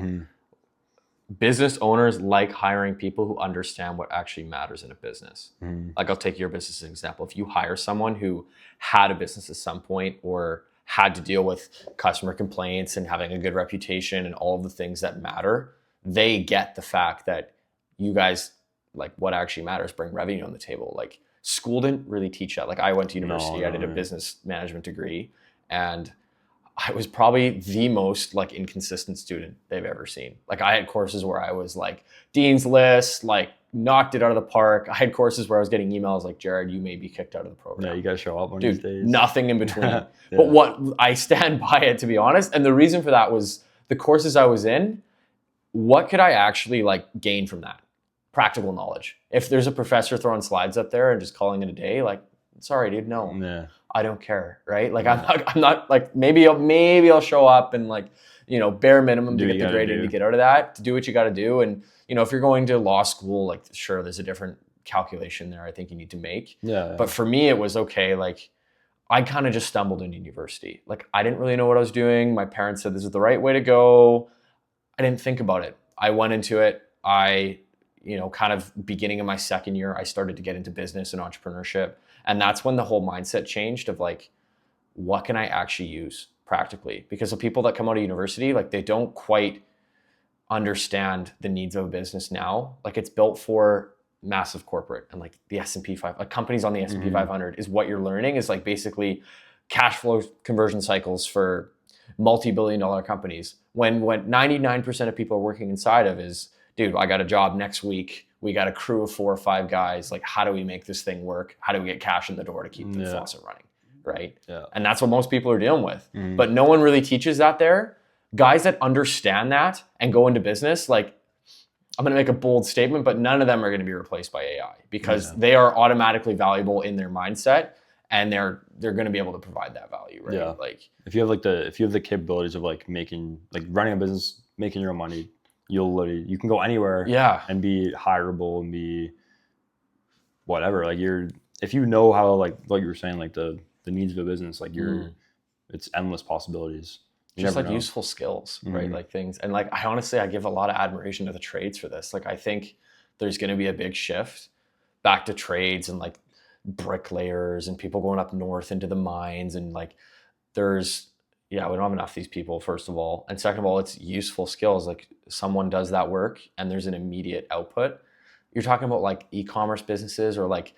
business owners like hiring people who understand what actually matters in a business. Like I'll take your business as an example. If you hire someone who had a business at some point or had to deal with customer complaints and having a good reputation and all of the things that matter, they get the fact that you guys, like what actually matters, bring revenue on the table. Like school didn't really teach that. Like I went to university, I did a business management degree, and I was probably the most like inconsistent student they've ever seen. Like I had courses where I was like Dean's List, like knocked it out of the park. I had courses where I was getting emails like, Jared, you may be kicked out of the program. Yeah, you gotta show up on these days. Nothing in between. But what I stand by it, to be honest. And the reason for that was the courses I was in, what could I actually like gain from that? Practical knowledge. If there's a professor throwing slides up there and just calling it a day, like, sorry, dude, no. Yeah. I don't care, right? Like I'm not like maybe I'll show up and like, you know, bare minimum to get the grade to get out of that, to do what you got to do. And you know, if you're going to law school, like sure, there's a different calculation there I think you need to make. Yeah. But for me, it was okay. Like I kind of just stumbled into university. Like I didn't really know what I was doing. My parents said this is the right way to go. I didn't think about it. I went into it. Kind of beginning of my second year, I started to get into business and entrepreneurship. And that's when the whole mindset changed of like, what can I actually use practically? Because the people that come out of university, like they don't quite understand the needs of a business now. Like it's built for massive corporate and like the S&P 500, like companies on the S&P 500 is what you're learning is like basically cash flow conversion cycles for multi-billion-dollar companies. When what 99% of people are working inside of is, dude, I got a job next week. We got a crew of 4 or 5 guys. Like, how do we make this thing work? How do we get cash in the door to keep the faucet running, right? Yeah. And that's what most people are dealing with. But no one really teaches that there. Guys that understand that and go into business, like, I'm going to make a bold statement, but none of them are going to be replaced by AI because they are automatically valuable in their mindset. and they're going to be able to provide that value, right? Yeah. Like if you have the capabilities of like running a business, making your own money, you can go anywhere and be hireable and be whatever. Like if you know how, like what you were saying, like the needs of a business, like it's endless possibilities. Just like useful skills, right? Like things. And like, I give a lot of admiration to the trades for this. Like, I think there's going to be a big shift back to trades and like bricklayers and people going up north into the mines. And like, we don't have enough of these people, first of all. And second of all, it's useful skills. Like someone does that work and there's an immediate output. You're talking about like e-commerce businesses, or like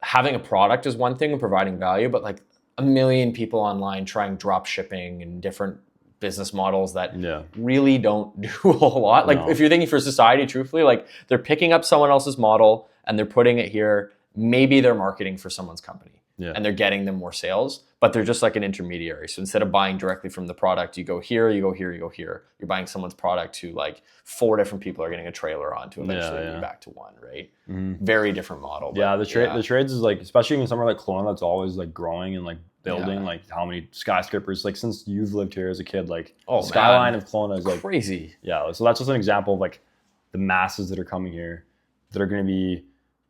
having a product is one thing and providing value, but like a million people online trying drop shipping and different business models that really don't do a whole lot. Like if you're thinking for society, truthfully, like they're picking up someone else's model and they're putting it here. Maybe they're marketing for someone's company and they're getting them more sales, but they're just like an intermediary. So instead of buying directly from the product, you go here, you go here, you go here. You're buying someone's product to like 4 different people are getting a trailer on to eventually be back to one, right? Very different model. But the trades is like, especially in somewhere like Kelowna, that's always like growing and like building, like how many skyscrapers, like since you've lived here as a kid, like the skyline of Kelowna is like crazy. Yeah. So that's just an example of like the masses that are coming here that are going to be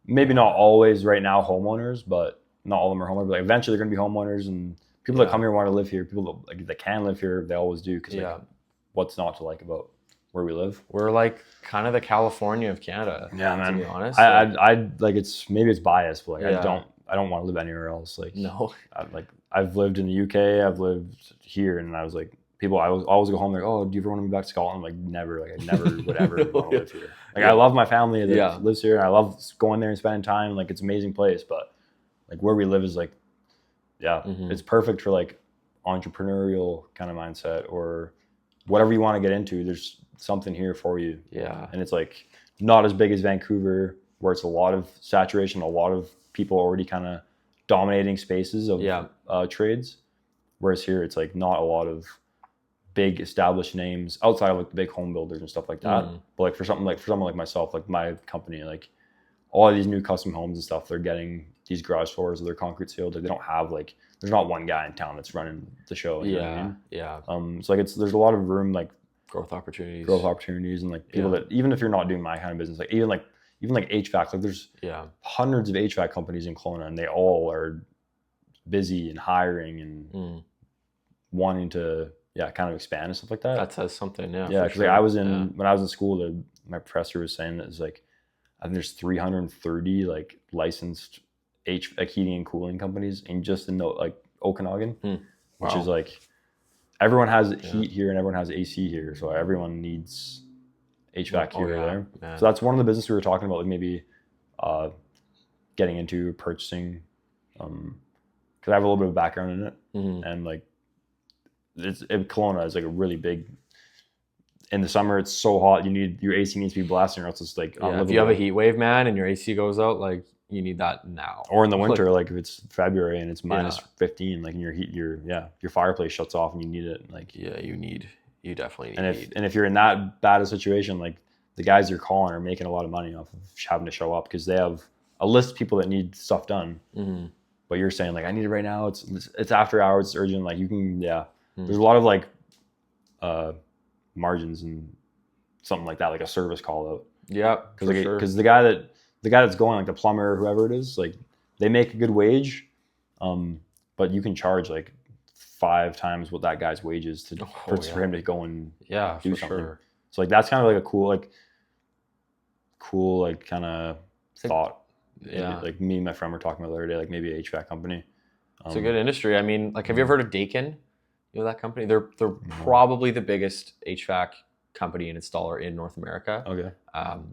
maybe not always right now homeowners, but not all of them are homeowners, but like eventually they're going to be homeowners, and people that come here want to live here. People that can live here, they always do. Cause like, what's not to like about where we live? We're like kind of the California of Canada. Yeah, man. To be honest, I like maybe it's biased, but like I don't want to live anywhere else. Like I've lived in the UK, I've lived here, and I was like, I always go home like, oh, do you ever want to move back to Scotland? Like never, like I never would ever want to live here. Like I love my family that lives here, and I love going there and spending time. Like it's an amazing place, but like where we live is like, it's perfect for like entrepreneurial kind of mindset or whatever you want to get into. There's something here for you. Yeah. And it's like not as big as Vancouver, where it's a lot of saturation, a lot of people already kind of dominating spaces of trades. Whereas here, it's like not a lot of big established names outside of like the big home builders and stuff like that. But like for someone like myself, like my company, like all of these new custom homes and stuff, they're getting these garage floors or their concrete sealed. Like they don't have like, there's not one guy in town that's running the show. You know what I mean? So like there's a lot of room, like growth opportunities and like people that, even if you're not doing my kind of business, like even like HVAC, like there's hundreds of HVAC companies in Kelowna, and they all are busy and hiring and wanting to kind of expand and stuff like that. That says something. Because like I was when I was in school, my professor was saying that it's like I think there's 330 like licensed heating and cooling companies in just in like Okanagan, which is like everyone has heat here and everyone has AC here, so everyone needs HVAC here or there. Man. So that's one of the businesses we were talking about, like maybe getting into purchasing, because I have a little bit of background in it, and like Kelowna is like a really big. In the summer, it's so hot. Your AC needs to be blasting, or else it's like if you have a heat wave, man, and your AC goes out, like you need that now. Or in the winter, like if it's February and it's minus 15, like your fireplace shuts off and you need it. Like you definitely need. And if you're in that bad a situation, like the guys you're calling are making a lot of money off of having to show up because they have a list of people that need stuff done. But you're saying like I need it right now. It's after hours. It's urgent. Like you can There's a lot of like margins and something like that, like a service call out. Because the guy that's going, like the plumber or whoever it is, like they make a good wage, but you can charge like 5 times what that guy's wage is for him to go and do something. Sure. So like that's kind of like a cool like kind of thought. Like me and my friend were talking about the other day, like maybe an HVAC company. It's a good industry. I mean, like, have you ever heard of Dakin? You know that company? They're probably the biggest HVAC company and installer in North America. Okay.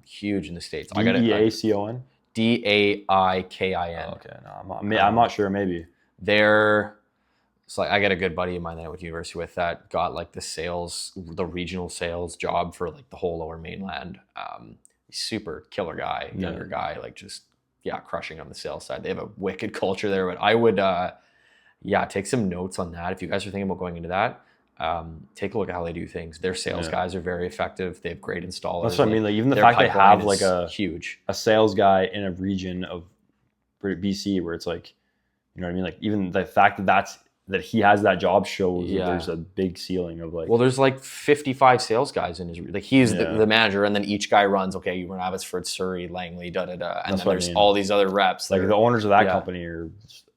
Huge in the States. DAIKIN? DAIKIN. Oh, okay. No, I'm not sure. Maybe. It's like I got a good buddy of mine that I went to university with that got like the regional sales job for like the whole Lower Mainland. Super killer guy, younger guy, like just crushing on the sales side. They have a wicked culture there, but I would take some notes on that. If you guys are thinking about going into that, take a look at how they do things. Their sales guys are very effective. They have great installers. That's what I mean. Like even the fact they have like huge a sales guy in a region of BC where it's like You know what I mean? Like even the fact that he has that job shows that there's a big ceiling of like. Well, there's like 55 sales guys in his, like he's the manager, and then each guy runs, okay, you run Abbotsford, Surrey, Langley, and then there's all these other reps. Like the owners of that company are just,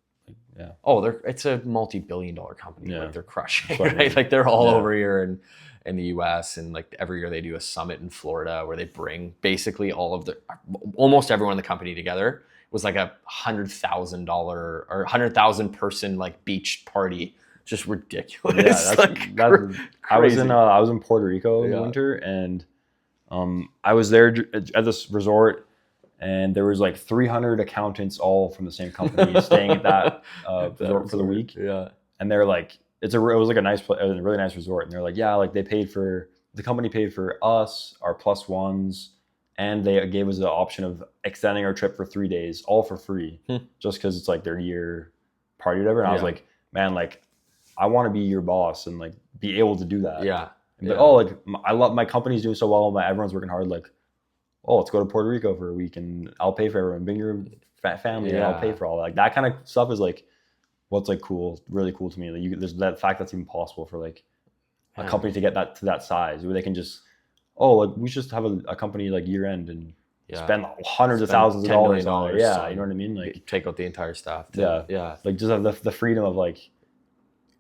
it's a multi-billion-dollar company. Like they're crushing, right? Like they're all over here in the US, and like every year they do a summit in Florida where they bring basically almost everyone in the company together. It was like $100,000 or 100,000 person like beach party, just ridiculous. I was in Puerto Rico in the winter, and I was there at this resort, and there was like 300 accountants all from the same company staying at that resort for the week. Yeah, and they're like, it was like it was a really nice resort, and they're like, like the company paid for us, our plus ones, and they gave us the option of extending our trip for 3 days, all for free, just because it's like their year party or whatever. And I was like, man, like I want to be your boss and like be able to do that. Yeah. But like I love my company's doing so well, everyone's working hard. Like, let's go to Puerto Rico for a week, and I'll pay for everyone. Bring your family, and I'll pay for all that. Like that kind of stuff is like what's like really cool to me. Like there's that fact that's even possible for like a company to get that to that size where they can just like we should just have a company like year end and spend hundreds of thousands of dollars on it. Yeah, you know what I mean? Like take out the entire staff. Yeah. Like just have the freedom of like,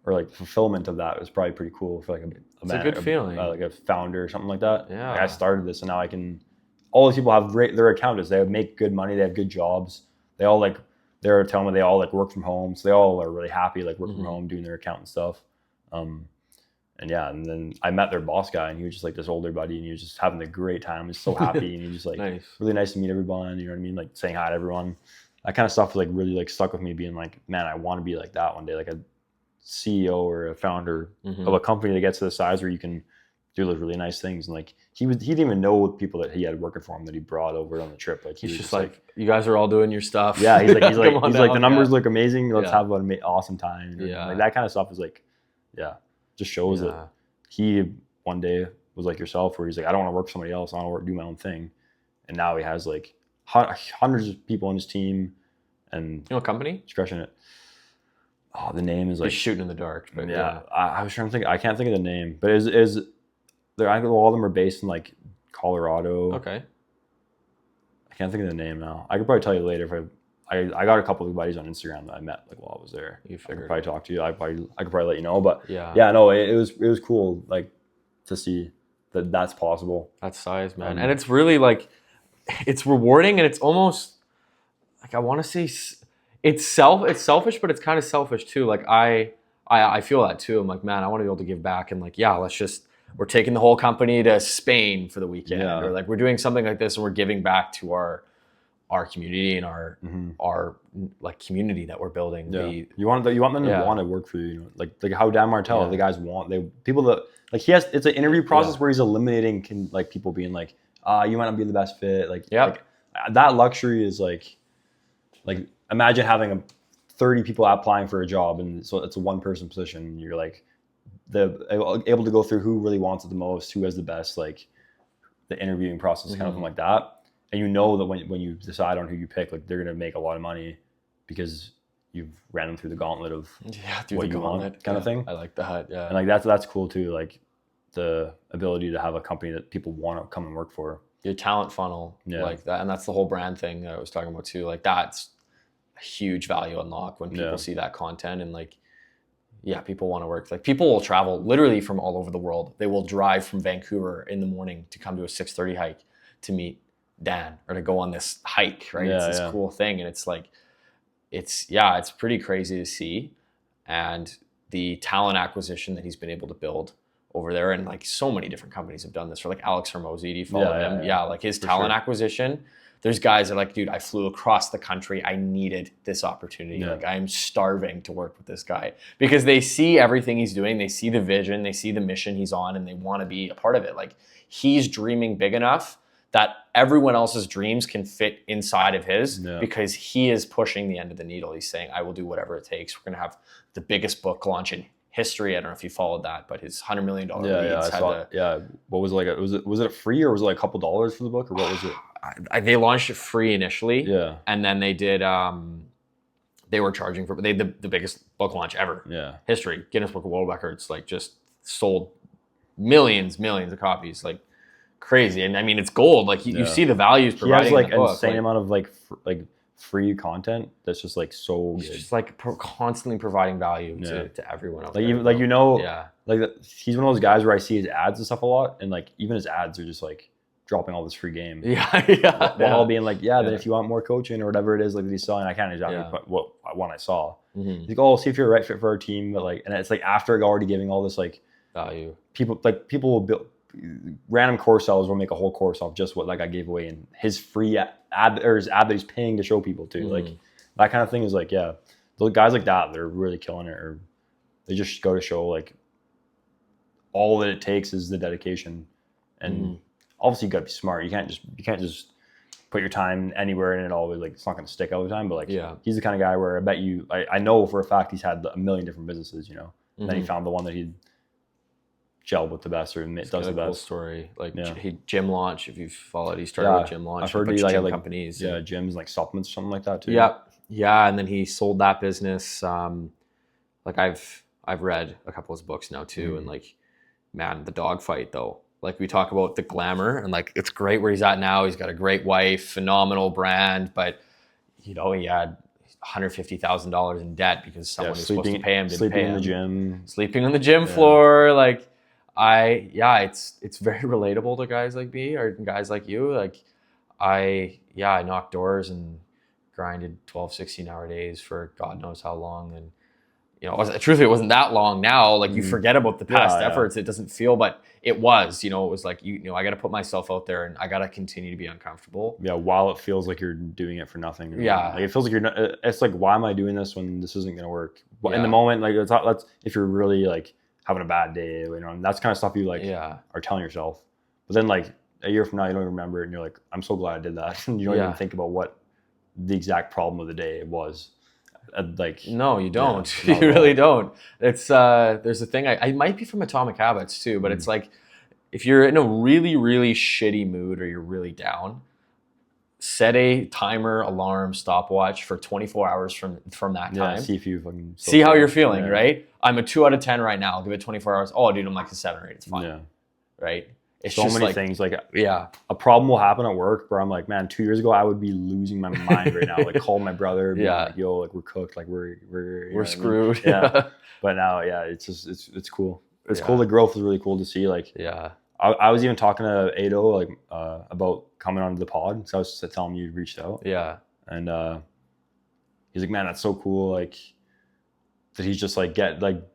or like fulfillment of that is probably pretty cool for like a good feeling. Like a founder or something like that. Yeah. Like I started this, and now all these people have their accountants. They make good money. They have good jobs. They all they're telling me they all like work from home. So they all are really happy, like working from home, doing their accountant stuff. And then I met their boss guy, and he was just like this older buddy, and he was just having a great time. He was so happy, and he was just like really nice to meet everyone. You know what I mean? Like saying hi to everyone. That kind of stuff like really like stuck with me, being like, man, I want to be like that one day, like a CEO or a founder of a company that gets to the size where you can do those really nice things. And like he didn't even know people that he had working for him that he brought over on the trip. Like he's just like, you guys are all doing your stuff. Yeah, he's like the numbers look amazing. Let's have an awesome time. Yeah, like that kind of stuff is like, just shows that he one day was like yourself, where he's like, I don't want to work for somebody else. I want to do my own thing. And now he has like hundreds of people on his team, and you know what company? He's crushing it. Oh, the name is like shooting in the dark. But I was trying to think. I can't think of the name, but is there? I think all of them are based in like Colorado. Okay. I can't think of the name now. I could probably tell you later if I got a couple of buddies on Instagram that I met like while I was there. You figured. I could probably talk to you. I could probably let you know. But no, it was cool like to see that that's possible. That size, man, and it's really like it's rewarding, and it's almost like I want to say it's selfish, but it's kind of selfish too. Like I feel that too. I'm like, man, I want to be able to give back, and like we're taking the whole company to Spain for the weekend, or like we're doing something like this, and we're giving back to our community and our like community that we're building. Yeah. You want them to want to work for you. You know, like how Dan Martell, the guys people that like it's an interview process where he's eliminating people being like, you might not be the best fit. Like that luxury is like imagine having 30 people applying for a job, and so it's a one person position. And you're like able to go through who really wants it the most, who has the best, like the interviewing process, kind of thing like that. And you know that when you decide on who you pick, like they're gonna make a lot of money because you've ran them through the gauntlet of what you want, kind of thing. I like that. Yeah, and like that's cool too. Like the ability to have a company that people want to come and work for. Your talent funnel, like that, and that's the whole brand thing that I was talking about too. Like that's a huge value unlock when people see that content, and like people want to work. Like people will travel literally from all over the world. They will drive from Vancouver in the morning to come to a 6:30 hike to meet Dan or to go on this hike, right? It's this cool thing, and it's like it's pretty crazy to see, and the talent acquisition that he's been able to build over there, and like so many different companies have done this. For like Alex Hermosi, do you follow him? Like his talent acquisition. There's guys that are like, dude, I flew across the country. I needed this opportunity. Like I'm starving to work with this guy, because they see everything he's doing. They see the vision, they see the mission he's on, and they want to be a part of it. Like he's dreaming big enough that everyone else's dreams can fit inside of his, because he is pushing the end of the needle. He's saying, I will do whatever it takes. We're going to have the biggest book launch in history. I don't know if you followed that, but his $100 million leads what was it like? Was it free, or was it like a couple dollars for the book, or what was it? They launched it free initially. Yeah. And then they did they were charging for, the biggest book launch ever. Yeah. History, Guinness Book of World Records, like just sold millions of copies, like crazy. And I mean, it's gold. Like you see the values providing. He has like in the book. insane amount of like free content that's just like so good. He's just like constantly providing value to everyone out like there. Even like like he's one of those guys where I see his ads and stuff a lot, and like even his ads are just like dropping all this free game. While being like, then if you want more coaching or whatever it is like that he's selling, I can't exactly what one I saw. He's like, oh, see if you're a right fit for our team, but like, and it's like after already giving all this like value. People will build random course sellers will make a whole course off just what that guy gave away and his free ad or his ad that he's paying to show people too. Like that kind of thing is like, those guys like that, they're really killing it, or they just go to show like all that it takes is the dedication. And obviously you gotta be smart. You can't just put your time anywhere and it always like, it's not going to stick all the time, but like, he's the kind of guy where I bet you, I know for a fact he's had a million different businesses, you know, and then he found the one that he'd gelled with the best or does the best. Cool story. Like he gym launch, if you've folled, he started with gym launch. I've heard he like companies. Yeah. Gyms, like supplements, something like that too. Yeah. Yeah. And then he sold that business. Like I've read a couple of his books now too. And like, man, the dog fight though. Like we talk about the glamour and like, it's great where he's at now. He's got a great wife, phenomenal brand, but you know, he had $150,000 in debt because someone who's supposed to pay him didn't pay him. Sleeping on the gym floor. Like it's very relatable to guys like me or guys like you. Like I knocked doors and grinded 12, 16-hour days for God knows how long. And, you know, truthfully, it wasn't that long now. Like you forget about the past efforts. It doesn't feel, but it was, you know, it was like, you know, I got to put myself out there and I got to continue to be uncomfortable. Yeah. While it feels like you're doing it for nothing. Yeah. Like it feels like you're not, it's like, why am I doing this when this isn't going to work? In the moment, like it's not, if you're really like having a bad day, you know, and that's kind of stuff you like are telling yourself. But then like a year from now, you don't remember it and you're like, I'm so glad I did that. And you don't even think about what the exact problem of the day was. Like no, you don't. You really don't. It's there's a thing. I might be from Atomic Habits too, but it's like if you're in a really really shitty mood or you're really down, set a timer, alarm, stopwatch for 24 hours from that time. See if you fucking see how you're feeling. Right. I'm a 2 out of 10 right now. I'll give it 24 hours. Oh, dude, I'm like a 7 or 8. It's fine. Yeah. Right. It's so many things. Like a problem will happen at work where I'm like, man, 2 years ago I would be losing my mind right now. Like call my brother, like, yo, like we're cooked, like we're screwed. I mean? Yeah. But now, it's just it's cool. It's cool. The growth is really cool to see. Like I was even talking to Ado like about coming onto the pod. So I was telling him you reached out. Yeah. And he's like, man, that's so cool. Like that he's just like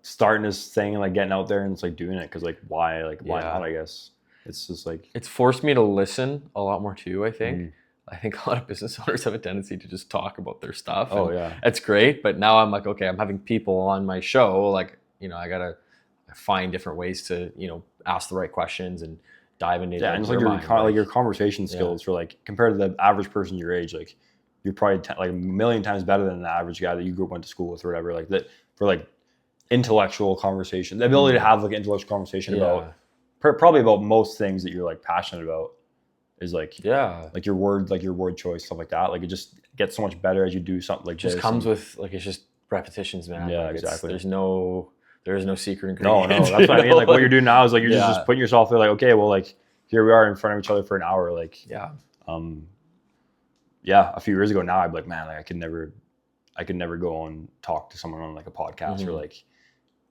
starting his thing and like getting out there and it's like doing it because like why not, I guess. It's just like it's forced me to listen a lot more too, I think. I think a lot of business owners have a tendency to just talk about their stuff. Oh yeah. It's great. But now I'm like, okay, I'm having people on my show. Like, you know, I gotta find different ways to, you know, ask the right questions and dive into and it's like your conversation skills for like compared to the average person your age, like you're probably like a million times better than the average guy that you went to school with or whatever. Like that for like intellectual conversation, the ability to have like intellectual conversation about probably about most things that you're like passionate about is like like your word choice, stuff like that. Like it just gets so much better as you do something like just this. Comes with like it's just repetitions, man. Yeah, like exactly. There's no secret ingredient. No, that's what I mean. Like what you're doing now is like you're just putting yourself there. Like okay, well, like here we are in front of each other for an hour. Like a few years ago now, I'd be like, man, like I could never go and talk to someone on like a podcast or like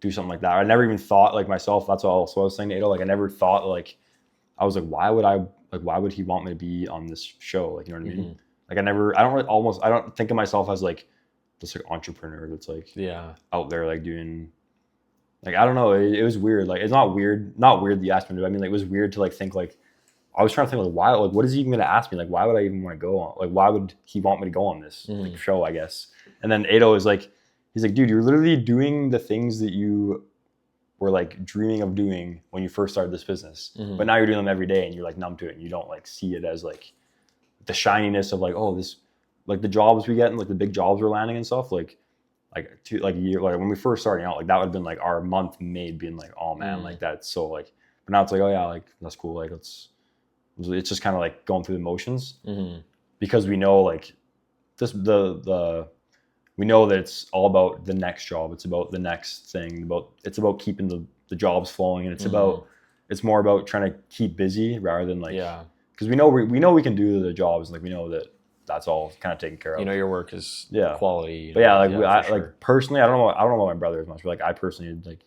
do something like that. I never even thought like myself. That's also what I was saying to Ado. Like I never thought like I was like, why would he want me to be on this show? Like, you know what I mean? Like I don't think of myself as like this like entrepreneur that's like out there like doing like, I don't know. It was weird. Like, it's not weird that you asked me to. I mean, like, it was weird to like think like, I was trying to think like, why, like, what is he even going to ask me? Like, why would I even want to go on? Like, why would he want me to go on this like, show, I guess? And then Ado is like, he's like, dude, you're literally doing the things that you were like dreaming of doing when you first started this business. But now you're doing them every day and you're like numb to it and you don't like see it as like the shininess of like, oh, this, like the jobs we get and like the big jobs we're landing and stuff, like a year, like when we first starting out, like that would have been like our month made being like, oh man, like that's so like, but now it's like, oh yeah, like that's cool. Like it's just kind of like going through the motions because we know like this, the we know that it's all about the next job. It's about the next thing. It's about keeping the jobs flowing, and it's more about trying to keep busy rather than like, because we know we can do the jobs. Like we know that that's all kind of taken care of. You know, your work is quality. But like personally, I don't know about my brother as much, but like I personally like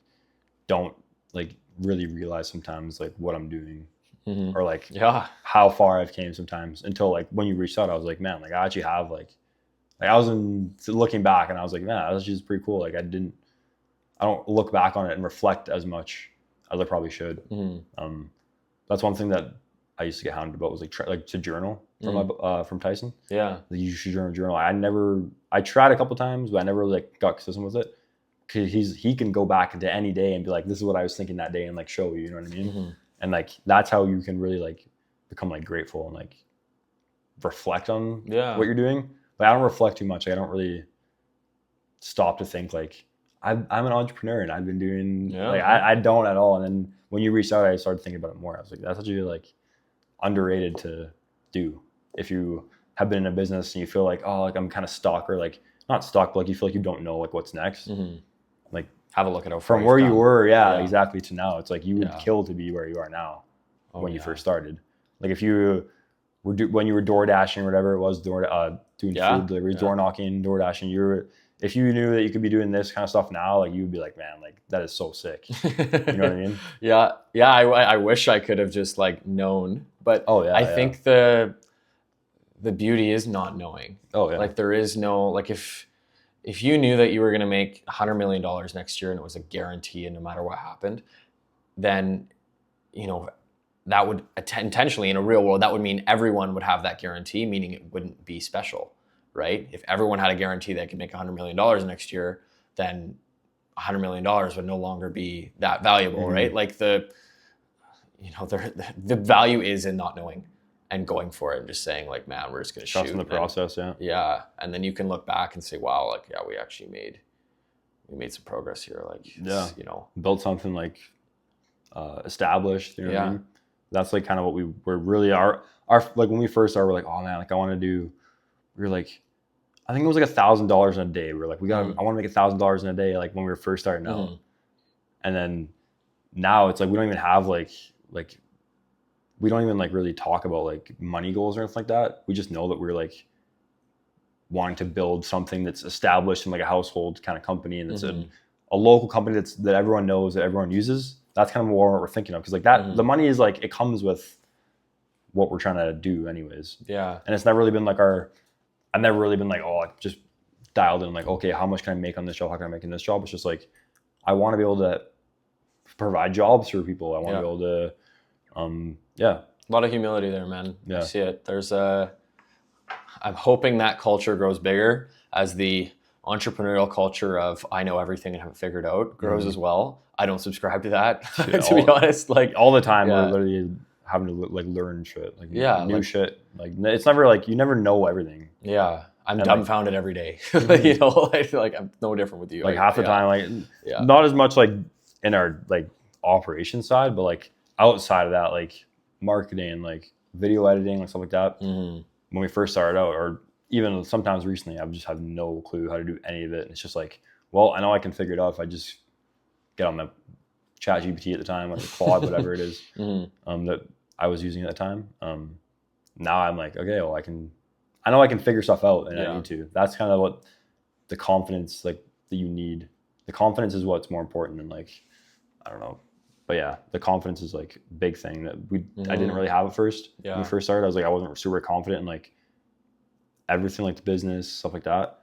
don't like really realize sometimes like what I'm doing or like how far I've came sometimes until like when you reached out, I was like, man, like I actually have like I was looking back and I was like, man, that was just pretty cool. Like I don't look back on it and reflect as much as I probably should. That's one thing that I used to get hounded about was like to journal from Tyson. Yeah. Like you should journal. I tried a couple times, but I never like got consistent with it. Cause he can go back into any day and be like, this is what I was thinking that day and like show you know what I mean? And like, that's how you can really like become like grateful and like reflect on what you're doing. But I don't reflect too much. Like, I don't really stop to think like I'm an entrepreneur and I've been doing I don't at all. And then when you reached out, I started thinking about it more. I was like, that's actually like underrated to do. If you have been in a business and you feel like, oh, like I'm kind of stuck or like not stuck, but like you feel like you don't know like what's next. Like have a look at from where you were, exactly, to now. It's like you would kill to be where you are now when you first started. Like if you were when you were door dashing or whatever it was, doing food deliveries, door knocking, door dashing, if you knew that you could be doing this kind of stuff now, like you'd be like, man, like that is so sick. You know what I mean? I wish I could have just like known, but I think the beauty is not knowing. Like there is no, like if you knew that you were going to make $100 million next year and it was a guarantee and no matter what happened, then, you know, that would intentionally in a real world, that would mean everyone would have that guarantee, meaning it wouldn't be special, right? If everyone had a guarantee they could make $100 million next year, then $100 million would no longer be that valuable, right? Like the value is in not knowing and going for it and just saying like, man, we're just going to shoot. Trust in the process, Yeah. And then you can look back and say, wow, like, we actually made some progress here. Like, you know, built something like established, you know what I mean? That's like kind of what we were really our like when we first started, we're like, oh man, like we were like, I think it was like $1,000 in a day. We were like, I want to make $1,000 in a day. Like when we were first starting out. And then now it's like, we don't even have like, we don't even like really talk about like money goals or anything like that. We just know that we're like wanting to build something that's established in like a household kind of company. And it's a local company that everyone knows, that everyone uses. That's kind of more what we're thinking of. Cause like that, the money is like, it comes with what we're trying to do anyways. Yeah. And it's never really been like I've never really been like, oh, I just dialed in like, okay, how much can I make on this job? How can I make in this job? It's just like, I want to be able to provide jobs for people. I want to be able to, a lot of humility there, man. I see it. I'm hoping that culture grows bigger as the entrepreneurial culture of I know everything and have it figured out grows as well. I don't subscribe to that, to be honest. Like all the time, we're literally having to like learn shit, like new shit. Like it's never like you never know everything. Yeah, I'm dumbfounded every day. You know, I feel like I'm no different with you. Like half the time, like not as much like in our like operation side, but like outside of that, like marketing, like video editing, like stuff like that. When we first started out, or even sometimes recently, I've just had no clue how to do any of it. And it's just like, well, I know I can figure it out if I just get on the chat GPT at the time, like the Claude, whatever it is, that I was using at the time. Now I'm like, okay, well, I know I can figure stuff out and I need to. That's kind of what the confidence like that you need. The confidence is what's more important than like, I don't know. But yeah, the confidence is like a big thing that I didn't really have at first. When we first started, I was like, I wasn't super confident in like everything, like the business, stuff like that.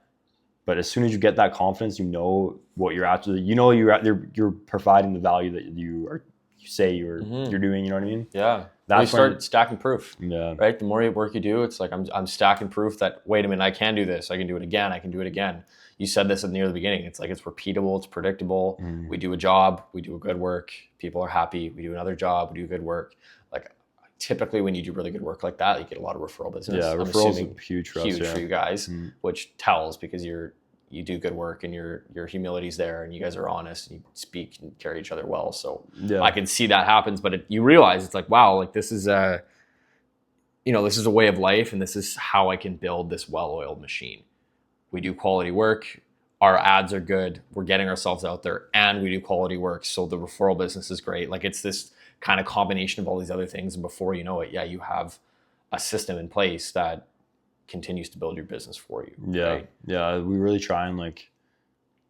But as soon as you get that confidence, you know what you're actually, you're providing the value that you say you're doing. You know what I mean? Yeah. That's you start stacking proof. Yeah. Right. The more work you do, it's like I'm stacking proof that wait a minute, I can do this. I can do it again. I can do it again. You said this near the beginning. It's like it's repeatable. It's predictable. We do a job. We do a good work. People are happy. We do another job. We do good work. Like typically, when you do really good work like that, you get a lot of referral business. Yeah, referrals are huge for us. Huge for you guys, which tells because you do good work and your humility's there and you guys are honest and you speak and carry each other well. So I can see that happens, but you realize it's like, wow, like this is a way of life and this is how I can build this well-oiled machine. we do quality work, our ads are good, we're getting ourselves out there, and we do quality work. So the referral business is great. Like it's this kind of combination of all these other things. And before you know it, yeah, you have a system in place that continues to build your business for you. Yeah. Right? Yeah. We really try and like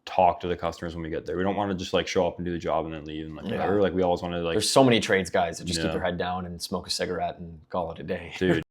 talk to the customers when we get there. We don't want to just like show up and do the job and then leave and like whatever. Like we always want to like. There's so many trades guys that just keep their head down and smoke a cigarette and call it a day. Dude.